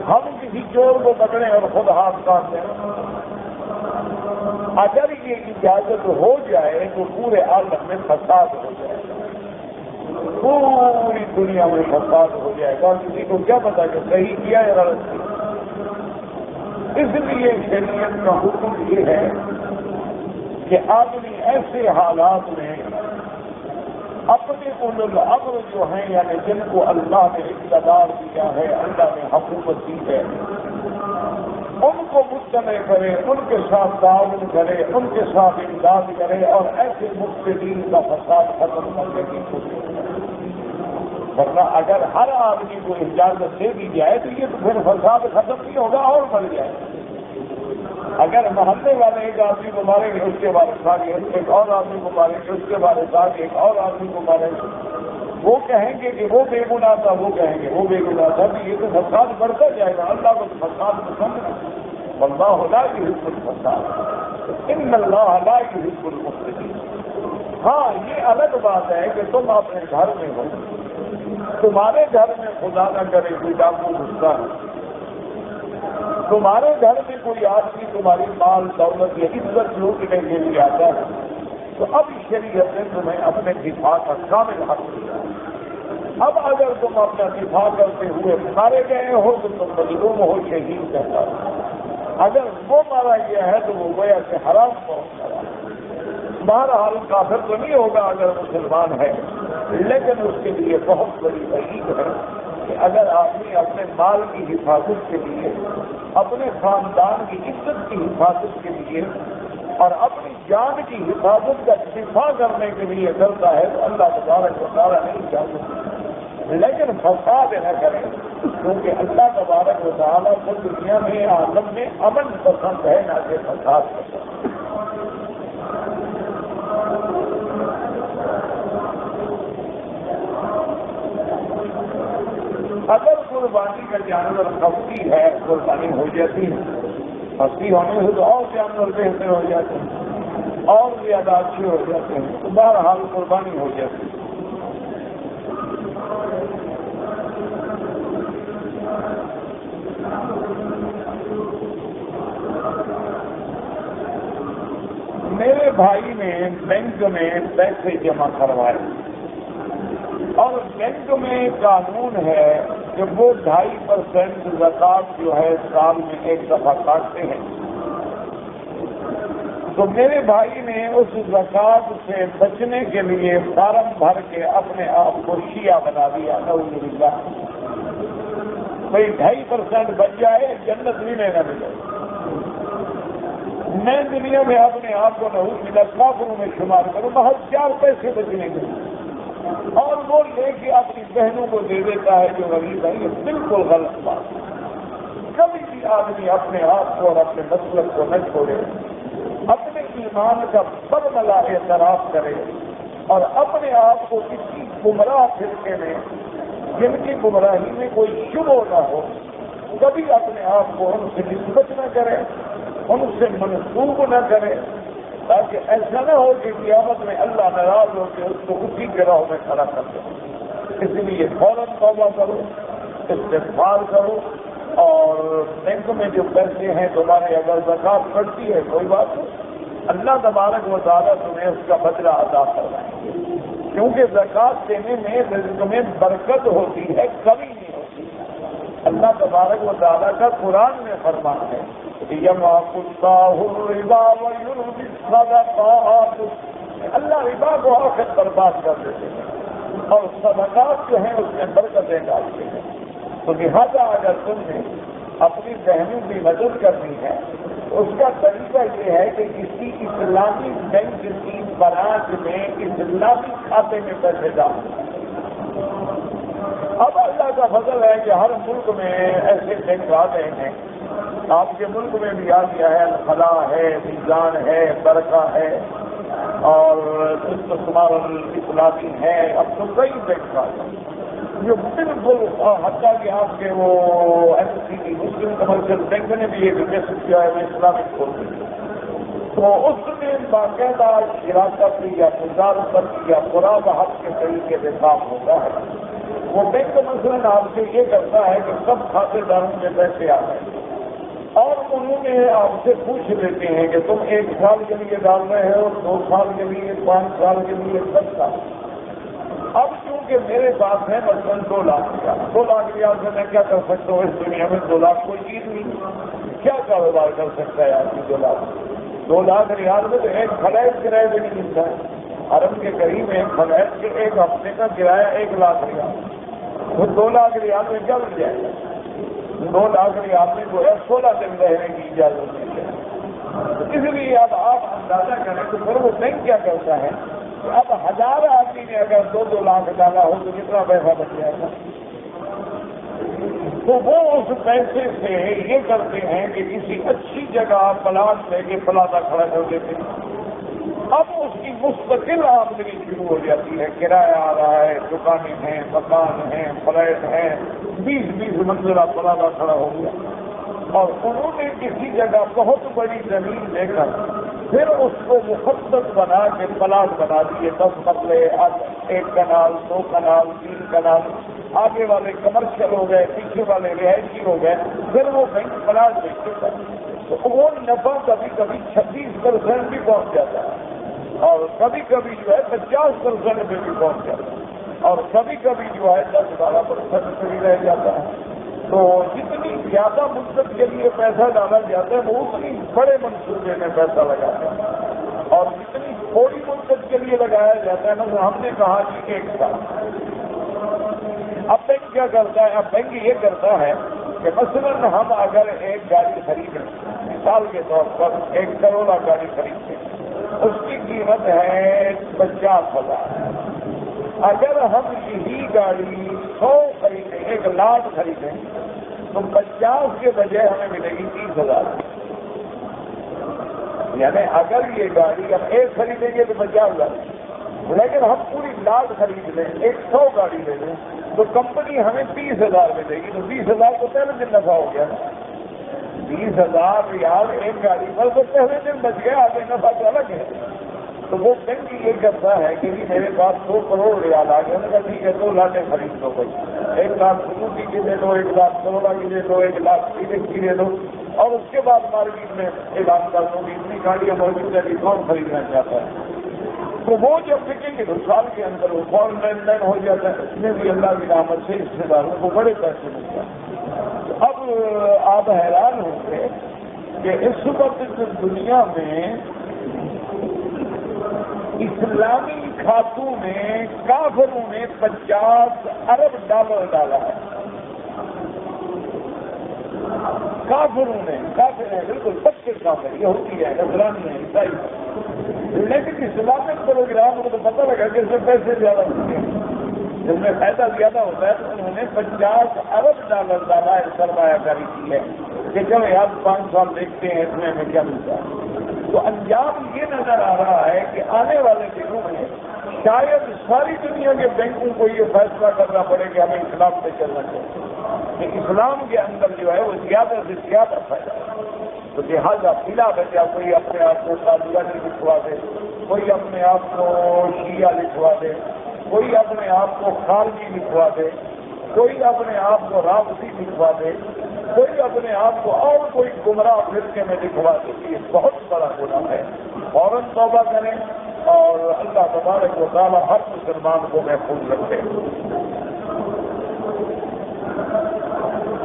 ہم کسی چور کو پکڑیں اور خود ہاتھ کاٹ دیں. اگر یہ اجازت ہو جائے تو پورے عالم میں فساد ہو جائے گا، پوری دنیا میں فساد ہو جائے گا. کسی کو کیا پتا کہ صحیح کیا یا غلط کیا. اس لیے شریعت کا حکم یہ ہے کہ آدمی ایسے حالات میں اپنے اولو الامر جو ہیں یعنی جن کو اللہ نے اقتدار دیا ہے، اللہ نے حکومت دی ہے، ان کو مطلع کرے، ان کے ساتھ تعاون کرے، ان کے ساتھ امداد کرے اور ایسے مفسدین کا فساد ختم کرنے کی کوشش کرے. ورنہ اگر ہر آدمی کو اجازت دے دی جائے تو یہ تو پھر فساد ختم نہیں ہوگا اور بڑھ جائے. اگر محلے والے ایک آدمی کو ماریں گے اس کے بعد آگے ایک اور آدمی کو ماریں گے، اس کے بعد آگے ایک اور آدمی کو ماریں گے، وہ کہیں گے کہ وہ بے گناہ تھا، وہ کہیں گے وہ بے گناہ تھا. یہ تو فساد بڑھتا جائے گا. اللہ کو تو فساد پسند ہے. واللہ لا یحب الفساد ان اللہ لا یحب المفسدین. ہاں یہ الگ بات ہے کہ تم اپنے گھر میں ہو، تمہارے گھر میں خدا نہ کرے کوئی ڈاکو گھستا ہے، تمہارے گھر میں کوئی آدمی تمہاری مال دولت یا عزت لوٹنے کے لیے آتا ہے تو اب شریعت نے تمہیں اپنے دفاع کا کامل حق دیا. اب اگر تم اپنا دفاع کرتے ہوئے مارے گئے ہو تو تم مظلوم ہو، شہید کہتا ہے۔ اگر وہ مارا گیا ہے تو وہ گویا کہ حرام پہنچ رہا ہے۔ بہرحال کافر تو نہیں ہوگا اگر مسلمان ہے، لیکن اس کے لیے بہت بڑی وعید ہے کہ اگر آدمی اپنے مال کی حفاظت کے لیے، اپنے خاندان کی عزت کی حفاظت کے لیے اور اپنی جان کی حفاظت کا دفاع کرنے کے لیے کرتا ہے تو اللہ تبارک و تعالیٰ نہیں چاہتے، لیکن فساد نہ کرے، کیونکہ اللہ تبارک و تعالیٰ کو دنیا میں عالم میں امن پسند ہے، نہ کہ فساد پسند۔ اگر قربانی کا جانور خفتی ہے، قربانی ہو جاتی ہے، خفتی ہونے سے تو اور جانور بہتر ہو جاتے ہیں، اور زیادہ اچھے ہو جاتے ہیں، تو بہرحال قربانی ہو جاتی ہے۔ میرے بھائی نے بینک میں پیسے جمع کروائے اور بینک میں قانون ہے کہ وہ 2.5% زکوٰۃ جو ہے سال میں ایک دفعہ کاٹتے ہیں، تو میرے بھائی نے اس زکوٰۃ سے بچنے کے لیے فارم بھر کے اپنے آپ کو شیعہ بنا دیا، نعوذ باللہ۔ بھائی 2.5% بچ جائے جنت بھی نہیں نہ ملے، میں دنیا میں اپنے آپ کو نعوذ باللہ کافروں میں شمار کروں، بہت 4 پیسے بچنے کے، اور وہ لے کے اپنی بہنوں کو دے دیتا ہے جو غریب ہے۔ یہ بالکل غلط بات ہے۔ کبھی بھی آدمی اپنے آپ کو اور اپنے مسلک کو نہ چھوڑے، اپنے ایمان کا برملا اعتراف کرے اور اپنے آپ کو کسی گمراہ فرقے میں جن کی گمراہی میں کوئی شبہ نہ ہو، کبھی اپنے آپ کو ان سے نسبت نہ کرے، ان سے منسوب نہ کرے، تاکہ ایسا نہ ہو کہ قیامت میں اللہ ناراض ہو کے اس کو اسی گروہ میں کھڑا کر دے۔ اس لیے فوراً توبہ کرو، استغفار کرو، اور بینک میں جو پیسے ہیں تمہارے اگر زکوٰۃ پڑتی ہے کوئی بات نہیں، اللہ تبارک و تعالیٰ تمہیں اس کا بدلہ ادا کروائیں گے، کیونکہ زکوٰۃ دینے میں رزق میں برکت ہوتی ہے، کمی نہیں ہوتی۔ اللہ تبارک و تعالیٰ کا قرآن میں فرمان ہے یَمْحَقُ اللَّهُ الرِّبَا وَيُرْبِي الصَّدَقَاتِ، اللہ ربا کو آخر برباد کر دیتے ہیں اور صدقات جو ہیں اس میں برکتیں ڈالتے ہیں۔ تو لہٰذا اگر تم نے اپنی بہنوں کی مدد کرنی ہے، اس کا طریقہ یہ ہے کہ کسی اسلامی بینک کی برانچ میں اسلامی کھاتے میں پیسے ڈالیں۔ اب اللہ کا فضل ہے کہ ہر ملک میں ایسے بینک آ گئے ہیں، آپ کے ملک میں بھی آ گیا ہے، الفلاح ہے، میزان ہے، برکہ ہے، اور استثمار الاسلامی ہے، اب تو کئی بینک آ گئے جو بالکل، حتیٰ کہ آپ کے وہ MCB مسلم کمرشل بینک نے بھی ایک رجسٹر کیا ہے اسلامک کھول دی، تو اس میں باقاعدہ شراکت یا تجارت یا قرابت کے طریقے سے کام ہوتا ہے۔ وہ بینک مثلاً آپ سے یہ کرتا ہے کہ سب کھاتے داروں کے پیسے آ گئے اور انہوں نے آپ سے پوچھ لیتے ہیں کہ تم 1 سال کے لیے ڈال رہے ہو، 2 سال کے لیے، 5 سال کے لیے، 10 سال۔ اب چونکہ میرے پاس ہے مثلاً 2 لاکھ ریال، 2 لاکھ ریال سے میں کیا کر سکتا ہوں؟ اس دنیا میں 2 لاکھ کوئی چیز نہیں، کیا کاروبار کر سکتا ہے آدمی 2 لاکھ ریال میں تو ایک فلیٹ کرایہ بھی نہیں ملتا ہے۔ حرم کے قریب ایک فلیٹ کے ایک ہفتے کا کرایہ 1 لاکھ ریال، تو 2 لاکھ ریال میں کیا مل جائے گا؟ 2 لاکھ ریال میں جو ہے 16 دن رہنے کی اجازت مل جائے۔ اس لیے اب آپ اندازہ کریں تو پھر وہ بینک کیا کرتا ہے، اب 1000 آدمی نے اگر 2 لاکھ ڈالا ہو تو کتنا پیسہ بچ جائے گا؟ تو وہ اس پیسے سے یہ کرتے ہیں کہ کسی اچھی جگہ پلاٹ لے کے پلاٹا کھڑا کر دیتے ہیں۔ اب اس کی مستقل آمدنی شروع ہو جاتی ہے، کرایہ آ رہا ہے، دکانیں ہیں، مکان ہیں، فلیٹ ہیں، 20 منزلہ پلاٹا کھڑا ہو گیا، اور انہوں نے کسی جگہ بہت بڑی زمین لے کر پھر اس کو مختص بنا کے پلاٹ بنا دیے، 10 مرلے، 1 کنال، 2 کنال، 3 کنال، آگے والے کمرشل ہو گئے، پیچھے والے رہائشی ہو گئے، پھر وہ بینک پلاٹ بیچ دیتا ہے۔ تو وہ نفع کبھی کبھی 26% بھی پہنچ جاتا ہے اور کبھی کبھی جو ہے 50% پہ بھی پہنچ جاتا ہے۔ اور کبھی کبھی جو ہے 10-12% سے بھی رہ جاتا ہے. تو جتنی زیادہ مدت کے لیے پیسہ ڈالا جاتا ہے وہ اتنی بڑے منصوبے میں پیسہ لگاتا ہے، اور جتنی تھوڑی مدت کے لیے لگایا جاتا ہے نا تو ہم نے کہا کہ 1 سال. اب بینک کیا کرتا ہے؟ اب بینک یہ کرتا ہے کہ مثلاً ہم اگر ایک گاڑی خریدیں، مثال کے طور پر 1 کروڑ گاڑی خریدتے ہیں، اس کی قیمت ہے 50,000. اگر ہم یہی گاڑی 100 خریدیں، 1 لاکھ خریدیں، تو 50 کے بجائے ہمیں ملے گی 30,000. یعنی اگر یہ گاڑی ہم 1 خریدیں گے تو 50,000، لیکن ہم پوری لاکھ خرید لیں، 100 گاڑی لے لیں، تو کمپنی ہمیں 30,000 میں دے گی. تو 20,000 تو پہلے دن نفع ہو گیا نا. 20,000 ریال ایک گاڑی پر تو پہلے دن بچ گیا، آگے نفع تو الگ ہے. تو وہ بینک یہ کرتا ہے کہ میرے پاس 2 کروڑ ریال آ گیا. میں ٹھیک ہے 2 لاکھیں خرید دو بھائی، 1 لاکھ سوزوکی کی دے دو، 1 لاکھ کروڑا کی دے دو، 1 لاکھ فیلکس کی دے دو، اور اس کے بعد مارکیٹ میں اعلان کر دو کہ اتنی گاڑیاں موجود ہیں کہ کون خریدنا چاہتا ہے. تو وہ جب بکیں گے تو سال کے اندر وہ فوراً لین دین ہو جاتا ہے. اس میں بھی اللہ کی رحمت سے رشتے داروں کو بڑے پیسے ملتے ہیں. اب آپ حیران ہوں گے کہ اس وقت دنیا میں اسلامی کھاتوں میں کافروں نے 50 ارب ڈالر ڈالا ہے. کافروں نے، کافر ہیں بالکل پکے کافر، یہ ہوتی ہے نصرانی ہے، عیسائی. لیکن اسلامک پروگرام کو تو پتہ لگا کہ اس میں پیسے زیادہ ہوتے ہیں، جس میں فائدہ زیادہ ہوتا ہے. تو انہوں نے 50 ارب ڈالر ڈالا ہے، سرمایہ کاری کی ہے کہ چلو یار 5 سال دیکھتے ہیں اس میں ہمیں کیا ملتا ہے. تو انجام یہ نظر آ رہا ہے کہ آنے والے دنوں میں شاید ساری دنیا کے بینکوں کو یہ فیصلہ کرنا پڑے کہ ہمیں اسلام پہ چلنا چاہیے کہ اسلام کے اندر جو ہے وہ زیادہ سے زیادہ فائدہ ہے. تو لہٰذا بلا وجہ کوئی اپنے آپ کو قادیانی لکھوا دے، کوئی اپنے آپ کو شیعہ لکھوا دے، کوئی اپنے آپ کو خارجی لکھوا دے، کوئی اپنے آپ کو رافضی لکھوا دے، کوئی اپنے آپ کو اور کوئی گمراہ فرقے میں لکھوا دے. یہ بہت بڑا گناہ ہے. فوراً توبہ کریں اور اللہ تبارک و تعالیٰ ہر مسلمان کو محفوظ رکھے.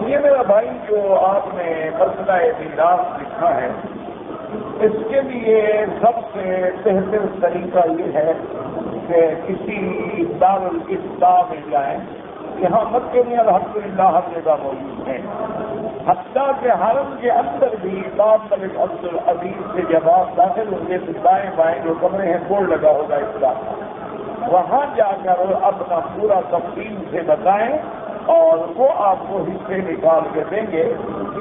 یہ میرا بھائی جو آپ نے مسئلہ میراث لکھا ہے، اس کے لیے سب سے بہتر طریقہ یہ ہے کہ کسی دارالفتاء میں جائیں. یہاں مکے میں الحمدللہ ہر جگہ موجود ہے. حتیٰ کہ حرم کے اندر بھی باب ملک عبدالعزیز سے جب آپ داخل ہوں گے تو دائیں بائیں جو کمرے ہیں بورڈ لگا ہوگا اس کا، وہاں جا کر اپنا پورا تفصیل سے بتائیں اور وہ آپ کو حصے نکال کے دیں گے.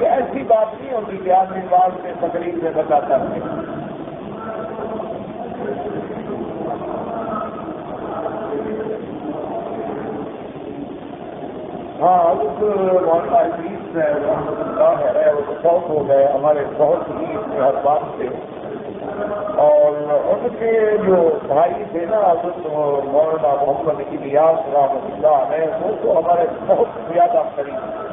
یہ ایسی بات نہیں ہوتی کہ آدمی بعد میں تقریب میں بتاتا ہے. ہاں اس مولانا عزیز ہے رحمۃ اللہ ہے، وہ بہت ہو گئے ہمارے بہت ہی مہربان تھے، اور ان کے جو بھائی تھے نا حضرت مولانا محمد الیاس رحمۃ اللہ ہے، وہ تو ہمارے بہت زیادہ قریب.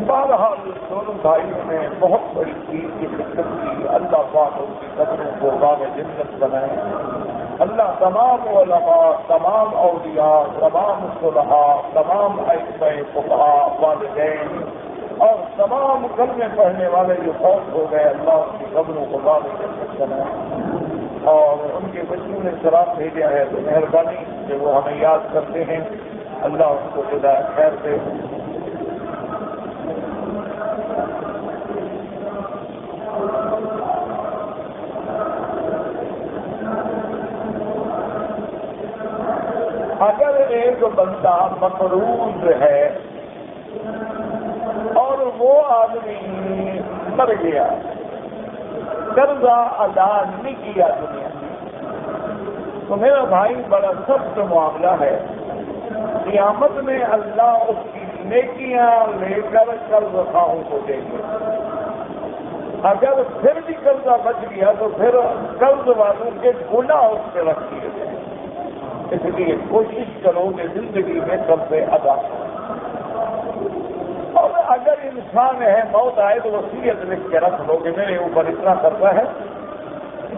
بہرحال دونوں بھائیوں نے بہت بڑی چیز کی خدمت کی. اللہ پاک ان کی قدروں کو باب جنت بنائے. اللہ تمام علماء، تمام اولیاء، تمام صلحاء، تمام ائمہ فقہاء، والدین اور تمام کلمے پڑھنے والے جو فوت ہو گئے، اللہ ان کی قبروں کو باب جنت بنائے. اور ان کے بچوں نے سلام بھیجا ہے تو مہربانی کہ وہ ہمیں یاد کرتے ہیں. اللہ ان کو ہدایت خیر دے. اگر ایک بندہ مقروض ہے اور وہ آدمی مر گیا، قرضہ ادا نہیں کیا دنیا میں، تو میرا بھائی بڑا سخت معاملہ ہے. قیامت میں اللہ اس کی نیکیاں لے کر قرض خواہوں کو دیں گے. اگر پھر بھی قرضہ بچ گیا تو پھر قرض والوں کے گناہ اس پہ رکھ دیے گئے. اس لیے کوشش کرو کہ زندگی میں قرضے ادا کرو. اور اگر انسان ہے موت آئے تو وصیت لکھ کے رکھ لو کہ میرے اوپر اتنا قرضہ ہے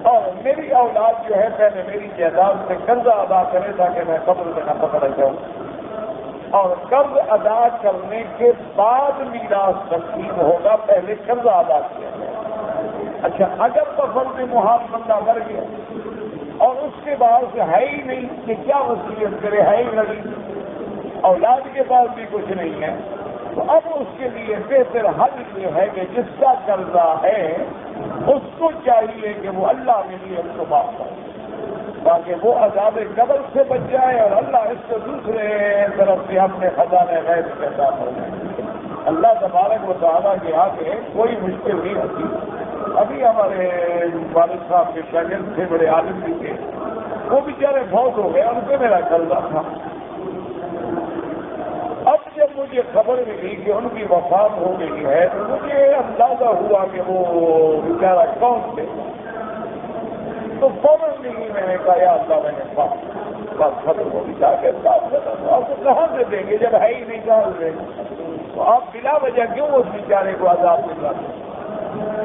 اور میری اولاد جو ہے پہلے میری جائیداد سے قرضہ ادا کرے تاکہ میں قبر میں نہ پکڑا جاؤں، اور قرض ادا کرنے کے بعد میراث تقسیم ہوگا، پہلے قرضہ ادا کیا جائے۔ اچھا، اگر تو فرض محال بندہ مر گیا اور اس کے بعد ہے ہی نہیں کہ کیا وصیت کرے، ہے ہی نہیں، اولاد کے پاس بھی کچھ نہیں ہے، تو اب اس کے لیے بہتر حل یہ ہے کہ جس کا قرضہ ہے اس کو چاہیے کہ وہ اللہ کے لیے اس کو معاف کرے تاکہ وہ عذاب قبر سے بچ جائے اور اللہ اس کو دوسرے طرف سے اپنے خزانے غیب کے ساتھ ہو جائے۔ اللہ تبارک و تعالیٰ کے آگے کوئی مشکل نہیں ہوتی۔ ابھی ہمارے والد صاحب کے شاگرد تھے، بڑے عالم بھی تھے، وہ بیچارے فوت ہو گئے، ان پہ میرا قرضہ تھا۔ اب جب مجھے خبر ملی کہ ان کی وفات ہو گئی ہے تو مجھے اندازہ ہوا کہ وہ بیچارہ کون تھے، تو فوراً نہیں میں نے کہا یا اللہ میں نے بات ختم ہو گئی، کے ساتھ ختم، آپ کو کہاں سے دیں گے جب ہے ہی نہیں کہاں دیں گے؟ تو آپ بلا وجہ کیوں اس بیچارے کو عذاب دلاتے؟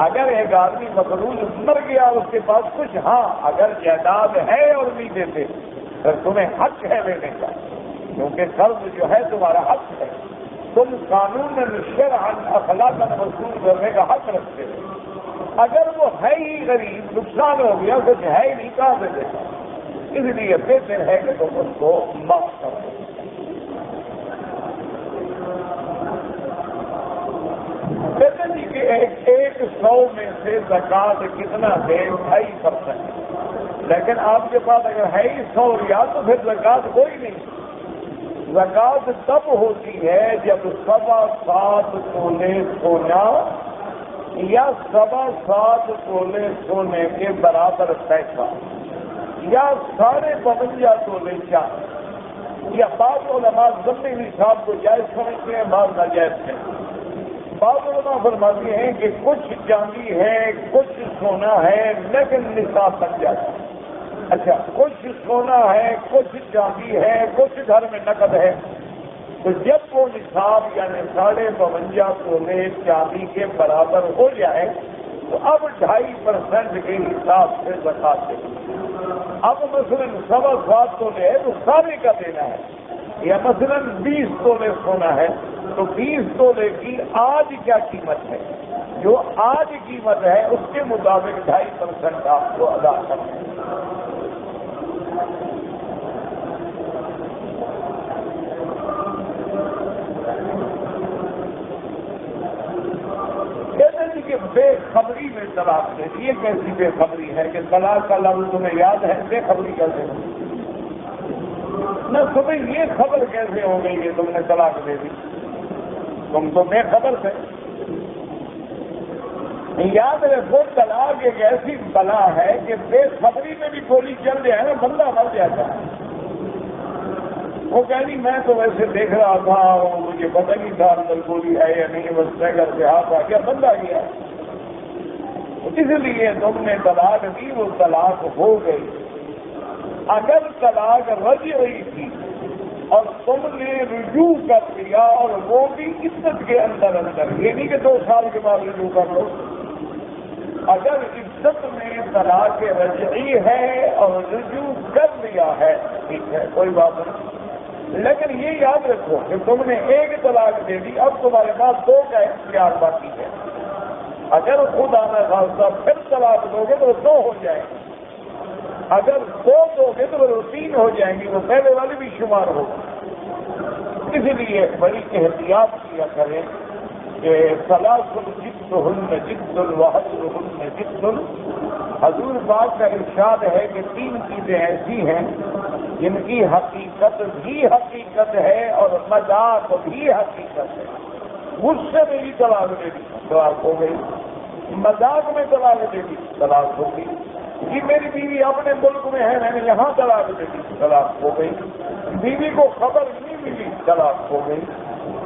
اگر ایک آدمی مقروض مر گیا اس کے پاس کچھ، ہاں اگر جائیداد ہے اور نہیں دیتے پھر تمہیں حق ہے لینے کا، کیونکہ قرض جو ہے تمہارا حق ہے، تم قانون شرعاً اخلاقاً وصول کرنے کا حق رکھتے ہو۔ اگر وہ ہے ہی غریب، نقصان ہو گیا، کچھ ہے ہی نہیں، کہاں سے دے گا؟ اس لیے بہتر ہے کہ تم اس کو معاف کر دو۔ کہتے جی کہ ایک 100 میں سے زکوٰۃ کتنا دے؟ 2.5%، لیکن آپ کے پاس اگر ہے ہی 100 ریال تو پھر زکوٰۃ کوئی نہیں۔ زکوٰۃ تب ہوتی ہے جب 7.25 تولے سونا یا 7.25 تولے سونے کے برابر پیسہ یا 52.5 تولے چاندی، یا بعض علماء ضمنی نصاب کو جائز سمجھتے ہیں، بعض ناجائز ہیں۔ بعض علماء فرماتے ہیں کہ کچھ چاندی ہے، کچھ سونا ہے، لیکن نصاب بن جاتا ہے۔ اچھا، کچھ سونا ہے، کچھ چاندی ہے، کچھ گھر میں نقد ہے، تو جب وہ نصاب یعنی 52.5 تولے چاندی کے برابر ہو جائے تو اب 2.5% کے حساب سے زکوٰۃ دے۔ اب مثلاً 7.25 تولے ہے تو سارے کا دینا ہے، یا مثلاً 20 تولے سونا ہے تو 20 تولے کی آج کیا قیمت ہے، جو آج قیمت ہے اس کے مطابق 2.5% آپ کو ادا کرنا ہے۔ کہتے ہیں کہ بے خبری میں طلاق دے دی، یہ کیسی بے خبری ہے کہ طلاق کا لفظ تمہیں یاد ہے، بے خبری کیسے ہو؟ نہ تمہیں یہ خبر کیسے ہو گئی کہ تم نے طلاق دے دی؟ تم تو بے خبر تھے۔ یاد رکھو، طلاق ایک ایسی بلا ہے کہ بے خبری میں بھی گولی چل جائے نا بندہ مر جاتا ہے۔ وہ کہہ رہی میں تو ویسے دیکھ رہا تھا، مجھے پتہ نہیں تھا اندر گولی ہے یا نہیں، بس ٹیگر سے ہاتھ آ گیا، بندہ گیا۔ اس لیے تم نے طلاق دی، وہ طلاق ہو گئی۔ اگر طلاق رجعی تھی اور تم نے رجوع کر لیا، اور وہ بھی عدت کے اندر، یہ نہیں کہ 2 سال کے بعد رجوع کر لو، اگر عدت میں طلاق رجعی ہے اور رجوع کر لیا ہے ٹھیک ہے، کوئی بات نہیں، لیکن یہ یاد رکھو کہ تم نے ایک طلاق دے دی، اب تمہارے پاس 2 کا اختیار باقی ہے۔ اگر خود آنا خاصہ پھر طلاق دو گے تو 2 ہو جائیں گے، اگر 2 دو گے تو وہ 3 ہو جائیں گی، وہ پہلے والی بھی شمار ہوگی۔ اس لیے بڑی احتیاط کیا کریں کہ ثلاث جدہن جد وحجرہن جد۔ حضور پاک کا ارشاد ہے کہ 3 چیزیں ایسی ہیں جن کی حقیقت بھی حقیقت ہے اور مذاق بھی حقیقت ہے۔ غصے میں بھی طلاق دے دی، طلاق ہو گئی، مذاق میں طلاق دے دی، طلاق ہو گئی، جی میری بیوی اپنے ملک میں ہے، میں نے یہاں طلاق دے دی، طلاق ہو گئی، بیوی کو خبر نہیں ملی، طلاق ہو گئی،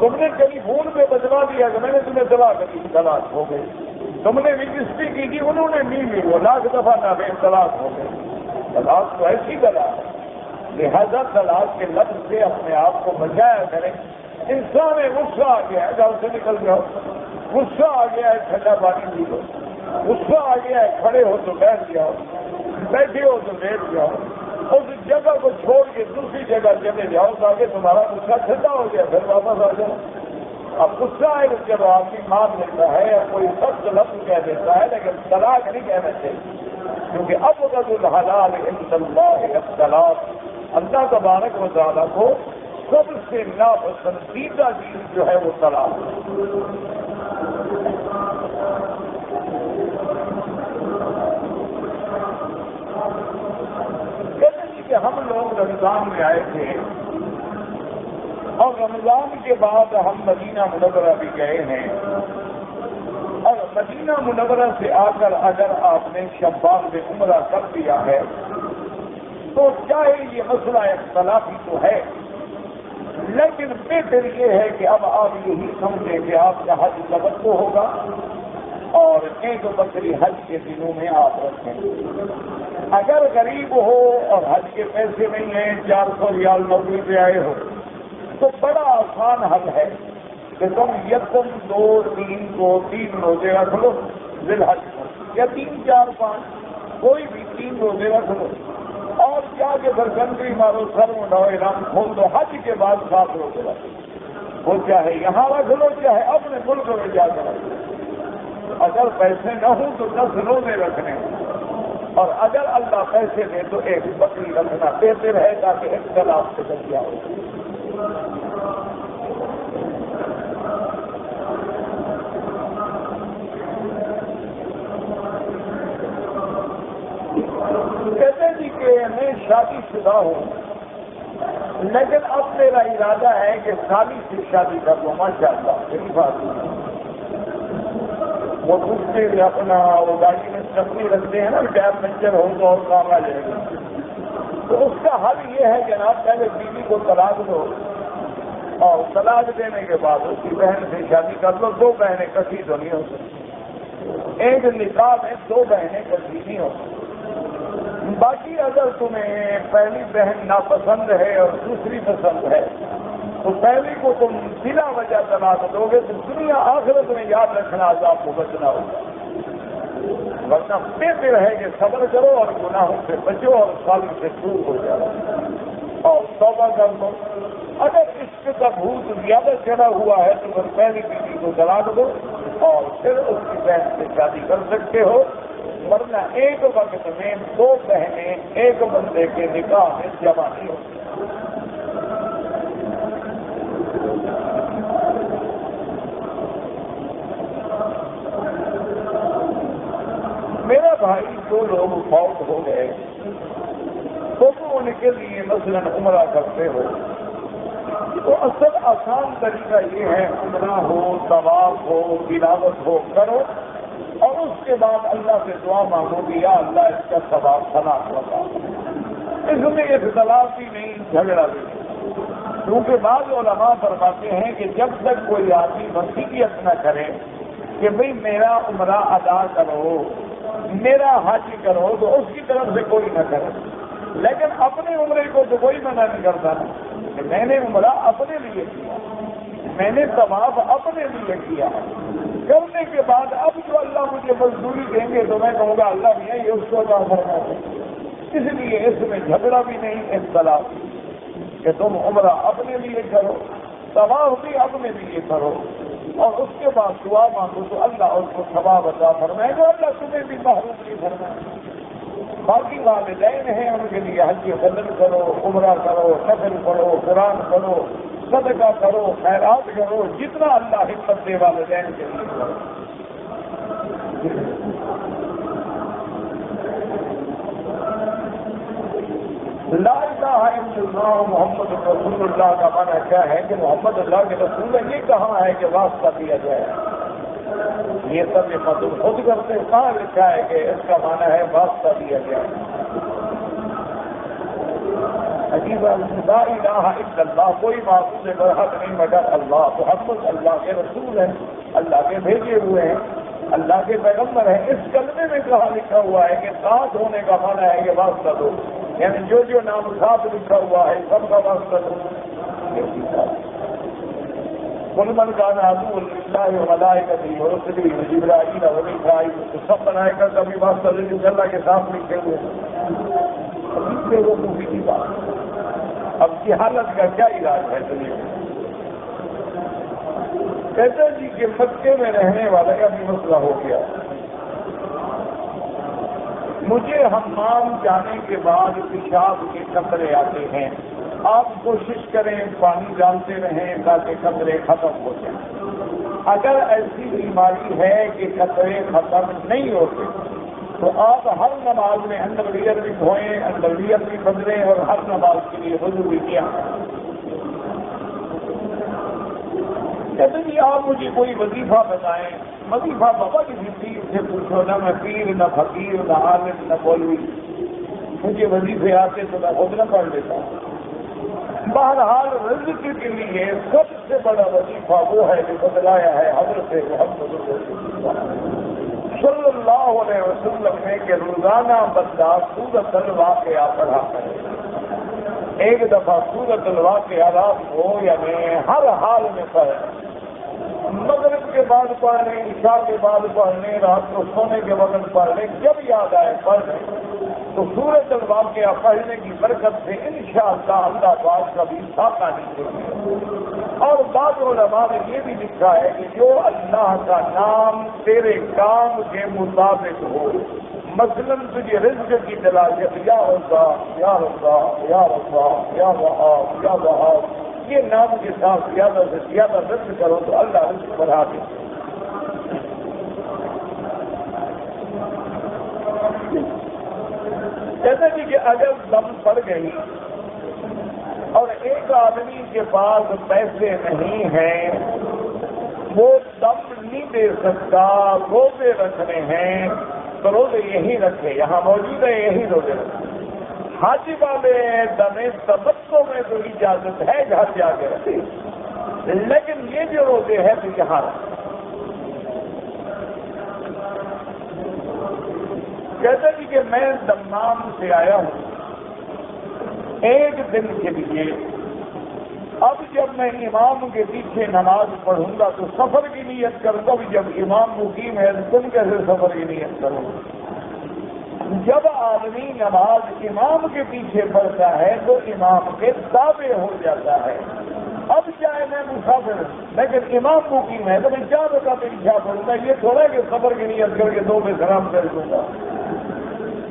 تم نے ٹیلی فون پہ بجوا دیا کہ میں نے تمہیں طلاق دی، طلاق ہو گئی، تم نے رجسٹری کی تھی انہوں نے نہیں لی، وہ لاکھ دفعہ نہ دیں، طلاق ہو گئی۔ طلاق تو ایسی بلا ہے، لہذا طلاق کے لفظ سے اپنے آپ کو بچایا کریں۔ انسان غصہ آ گیا ہے، گھر سے نکل جاؤ، غصہ آ گیا ہے ٹھنڈا پانی پی لو، غصہ آ گیا ہے، کھڑے ہو تو بیٹھ جاؤ، بیٹھے ہو تو بیٹھ جاؤ، اس جگہ کو چھوڑ کے دوسری جگہ چلے جاؤ تاکہ تمہارا غصہ ٹھنڈا ہو گیا، پھر واپس آ جاؤ۔ اب غصہ ہے کہ جب آدمی مان لیتا ہے یا کوئی سخت لفظ کہہ دیتا ہے، لیکن طلاق نہیں کہنا چاہیے، کیونکہ ابغض الحلال عند اللہ الطلاق، اللہ تبارک و تعالیٰ کو سب سے ناپسندیدہ چیز جو ہے وہ طلاق ہے۔ کہ ہم لوگ رمضان میں آئے تھے اور رمضان کے بعد ہم مدینہ منورہ بھی گئے ہیں، اور مدینہ منورہ سے آ کر اگر آپ نے شوال میں عمرہ کر دیا ہے تو چاہے یہ مسئلہ اختلافی تو ہے، لیکن بہتر یہ ہے کہ اب آپ یہی سمجھیں کہ آپ کا حج توقع ہوگا اور ایک بکری حج کے دنوں میں آپ رکھیں۔ اگر غریب ہو اور حج کے پیسے نہیں ہیں، 400 ریال نوکری پہ آئے ہو، تو بڑا آسان حل ہے کہ تم یکم 2 3 کو 3 روزے رکھ لو ذی الحج، یا 3 4 5 کوئی بھی 3 روزے رکھ لو، اور جا کے برگنڈی مارو، سر اٹھاؤ، اعلان کھول دو، حج کے بعد 7 روزے رکھ لو، وہ چاہے یہاں رکھ لو چاہے اپنے ملک میں جا کر رکھ لو۔ اگر پیسے نہ ہوں تو 10 روزے رکھنے، اور اگر اللہ پیسے دے تو ایک بکری رکھنا بہتر ہے تاکہ اختلاف سے بچ جاؤ۔ کہتے جی کہ میں شادی شدہ ہوں، لیکن اب میرا ارادہ ہے کہ سالی سے شادی کر لوں، ماشاء اللہ میری بات وہ پوچھتے ہوئے اپنا وہ گاڑی میں چپنی رکھتے ہیں نا، ٹائر پنچر ہو تو اور کام آ جائے گا، تو اس کا حل یہ ہے جناب پہلے بیوی کو طلاق دو، اور طلاق دینے کے بعد اس کی بہن سے شادی کر لو۔ 2 بہنیں کٹھی تو نہیں ہو سکتی، ایک نکاح میں 2 بہنیں کٹھی نہیں ہو سکتی۔ باقی اگر تمہیں پہلی بہن ناپسند ہے اور دوسری پسند ہے تو پہلی کو تم بلا وجہ طلاق دو گے تو دنیا آخرت میں یاد رکھنا عذاب کو بچنا ہوگا، ورنہ بہتر ہے کہ صبر کرو اور گناہوں سے بچو اور سال سے دور ہو جاؤ اور توبہ کر لو۔ اگر اس کا بھوت زیادہ چڑھا ہوا ہے تو پھر پہلی بیوی کو طلاق دو اور پھر اس کی بہن سے شادی کر سکتے ہو، ورنہ ایک وقت میں 2 بہنیں ایک بندے کے نکاح میں جمع نہیں ہوتی۔ میرا بھائی 2 لوگ فوت ہو گئے تو ان کے لیے مثلاً عمرہ کرتے ہو تو اصل آسان طریقہ یہ ہے عمرہ ہو، طواف ہو، تلاوت ہو کرو، اور اس کے بعد اللہ سے دعا مانگو کہ یا اللہ اس کا ثواب فلاں ہوگا۔ اس میں اختلاف بھی نہیں، جھگڑا بھی نہیں، کیونکہ بعض علماء فرماتے ہیں کہ جب تک کوئی آدمی وصیت نہ کرے کہ بھئی میرا عمرہ ادا کرو، میرا حج کرو، تو اس کی طرف سے کوئی نہ کرے، لیکن اپنے عمرے کو تو کوئی منع نہیں کرتا کہ میں نے عمرہ اپنے لیے کیا، میں نے طواف اپنے لیے کیا، کرنے کے بعد اب جو اللہ مجھے مزدوری دیں گے تو میں کہوں گا اللہ میاں یہ اس کو ادا کرنا ہے۔ اس لیے اس میں جھگڑا بھی نہیں، اختلاف کہ تم عمرہ اپنے لیے کرو، طواف بھی اپنے لیے کرو، اور اس کے بعد دعا مانگو تو اللہ اس کو ثواب عطا فرمائے گا، اللہ تمہیں بھی محروم نہیں فرمائے۔ باقی والدین ہیں ان کے لیے حج بدل کرو، عمرہ کرو، نفل پڑھو، قرآن کرو، صدقہ کرو، خیرات کرو، جتنا اللہ ہمت دے والدین کے لیے کرو۔ لا الہ الا اللہ محمد رسول اللہ کا معنی کیا ہے کہ محمد اللہ کے رسول نے یہ کہا ہے کہ واسطہ دیا جائے، یہ سب یہ مطلب خود کرتے ہیں، کہاں لکھا ہے کہ اس کا معنی ہے واسطہ دیا جائے۔ عجیب لا الہ الا اللہ، کوئی معبود برحق نہیں مگر اللہ، محمد اللہ کے رسول ہیں، اللہ کے بھیجے ہوئے ہیں، اللہ کے پیغمبر ہیں۔ اس کلمے میں کہاں لکھا ہوا ہے کہ ساتھ ہونے کا معنی ہے کہ واسطہ دو، یعنی جو نام ساتھ لکھا ہوا ہے سب کا واسطہ دو۔ قل من كان عدوا لله وملائكته ورسله وجبرائيل وميكائيل تو سب ملائکہ کا بھی بات اللہ کے ساتھ لکھے ہوئے ہیں وہ خوبی کی بات اب کی حالت کا کیا علاج ہے دنیا میں کہتے جی کہ مکے میں رہنے والے کا بھی مسئلہ ہو گیا مجھے حمام جانے کے بعد پیشاب کے قطرے آتے ہیں آپ کوشش کریں پانی ڈالتے رہیں تاکہ قطرے ختم ہو جائیں اگر ایسی بیماری ہے کہ قطرے ختم نہیں ہوتے تو آپ ہر نماز میں انڈرویئر بھی دھوئیں انڈرویئر بھی بدلیں اور ہر نماز کے لیے وضو بھی کیا کہتے جی آپ مجھے کوئی وظیفہ بتائیں وظیفہ بابا کسی پیر سے پوچھو نہ میں پیر نہ فقیر نہ عالم نہ مولوی مجھے وظیفے آتے تو میں خود نہ پڑھ لیتا بہرحال رزق کے لیے سب سے بڑا وظیفہ وہ ہے جو بتلایا ہے حضرت محمد صلی اللہ علیہ وسلم نے کہ روزانہ بندہ سورۃ الواقعہ پڑھا کرے ایک دفعہ سورۃ الواقعہ رات کو یعنی ہر حال میں پڑھے مغرب کے بعد پڑھ لیں عشاء کے بعد پڑھ لیں رات کو سونے کے وقت پڑھ لیں جب یاد آئے پڑھ لیں تو سورۃ الواقعہ پڑھنے کی برکت سے انشاءاللہ اللہ پاک کبھی ساتھ نہیں ہوگی اور بعض علماء نے یہ بھی لکھا ہے کہ جو اللہ کا نام تیرے کام کے مطابق ہو مثلاً تجھے رزق کی تلاش یا اللہ یا اللہ یا اللہ یا وہاب یا وہاب یہ نام کے ساتھ زیادہ سے زیادہ رزق کرو تو اللہ رزق بڑھا دے کہتے ہیں کہ اگر دم پڑ گئی اور ایک آدمی کے پاس پیسے نہیں ہیں وہ دم نہیں دے سکتا روزے رکھنے ہیں تو روزے یہی رکھے یہاں موجود ہے یہی روزے رکھے حج والے دم تبسوں میں تو اجازت ہے گھر جا کے رکھے لیکن یہ جو روزے ہیں تو یہاں کہتے ہیں کہ میں دمام سے آیا ہوں ایک دن کے لیے اب جب میں امام کے پیچھے نماز پڑھوں گا تو سفر کی نیت کروں گا جب امام مقیم ہے تو تم کیسے سفر کی نیت کرو جب آدمی نماز امام کے پیچھے پڑھتا ہے تو امام کے تابع ہو جاتا ہے اب چاہے میں مسافر لیکن امام مقیم ہے تو میں کیا بتا پیچھا پڑھوں گا یہ تھوڑا کہ سفر کی نیت کر کے دو میں سلام کر دوں گا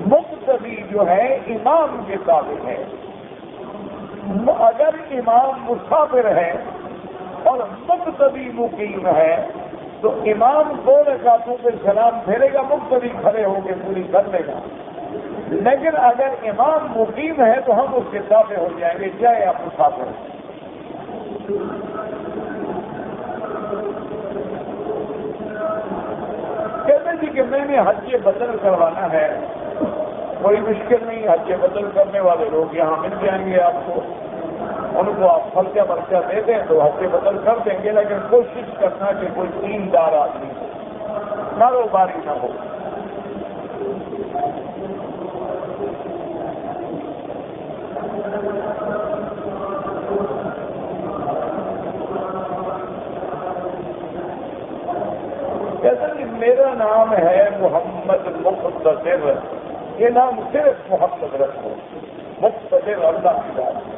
مقتدی جو ہے امام کے تابع ہے اگر امام مسافر ہے اور مقتدی مقیم ہے تو امام دو رکعتوں پہ سلام پھیرے گا مقتدی کھڑے ہو کے پوری کر لے گا لیکن اگر امام مقیم ہے تو ہم اس کے تابع ہو جائیں گے چاہے آپ مسافر ہیں کہتے جی کہ میں نے حج بدل کروانا ہے کوئی مشکل نہیں حج بدل کرنے والے لوگ یہاں مل جائیں گے آپ کو ان کو آپ خرچہ برچہ دے دیں تو حج بدل کر دیں گے لیکن کوشش کرنا کہ کوئی دیندار آدمی کاروباری نہ ہو جیسا کہ میرا نام ہے محمد مختصر یہ نام صرف محمد رکھو مختصر اللہ کی بات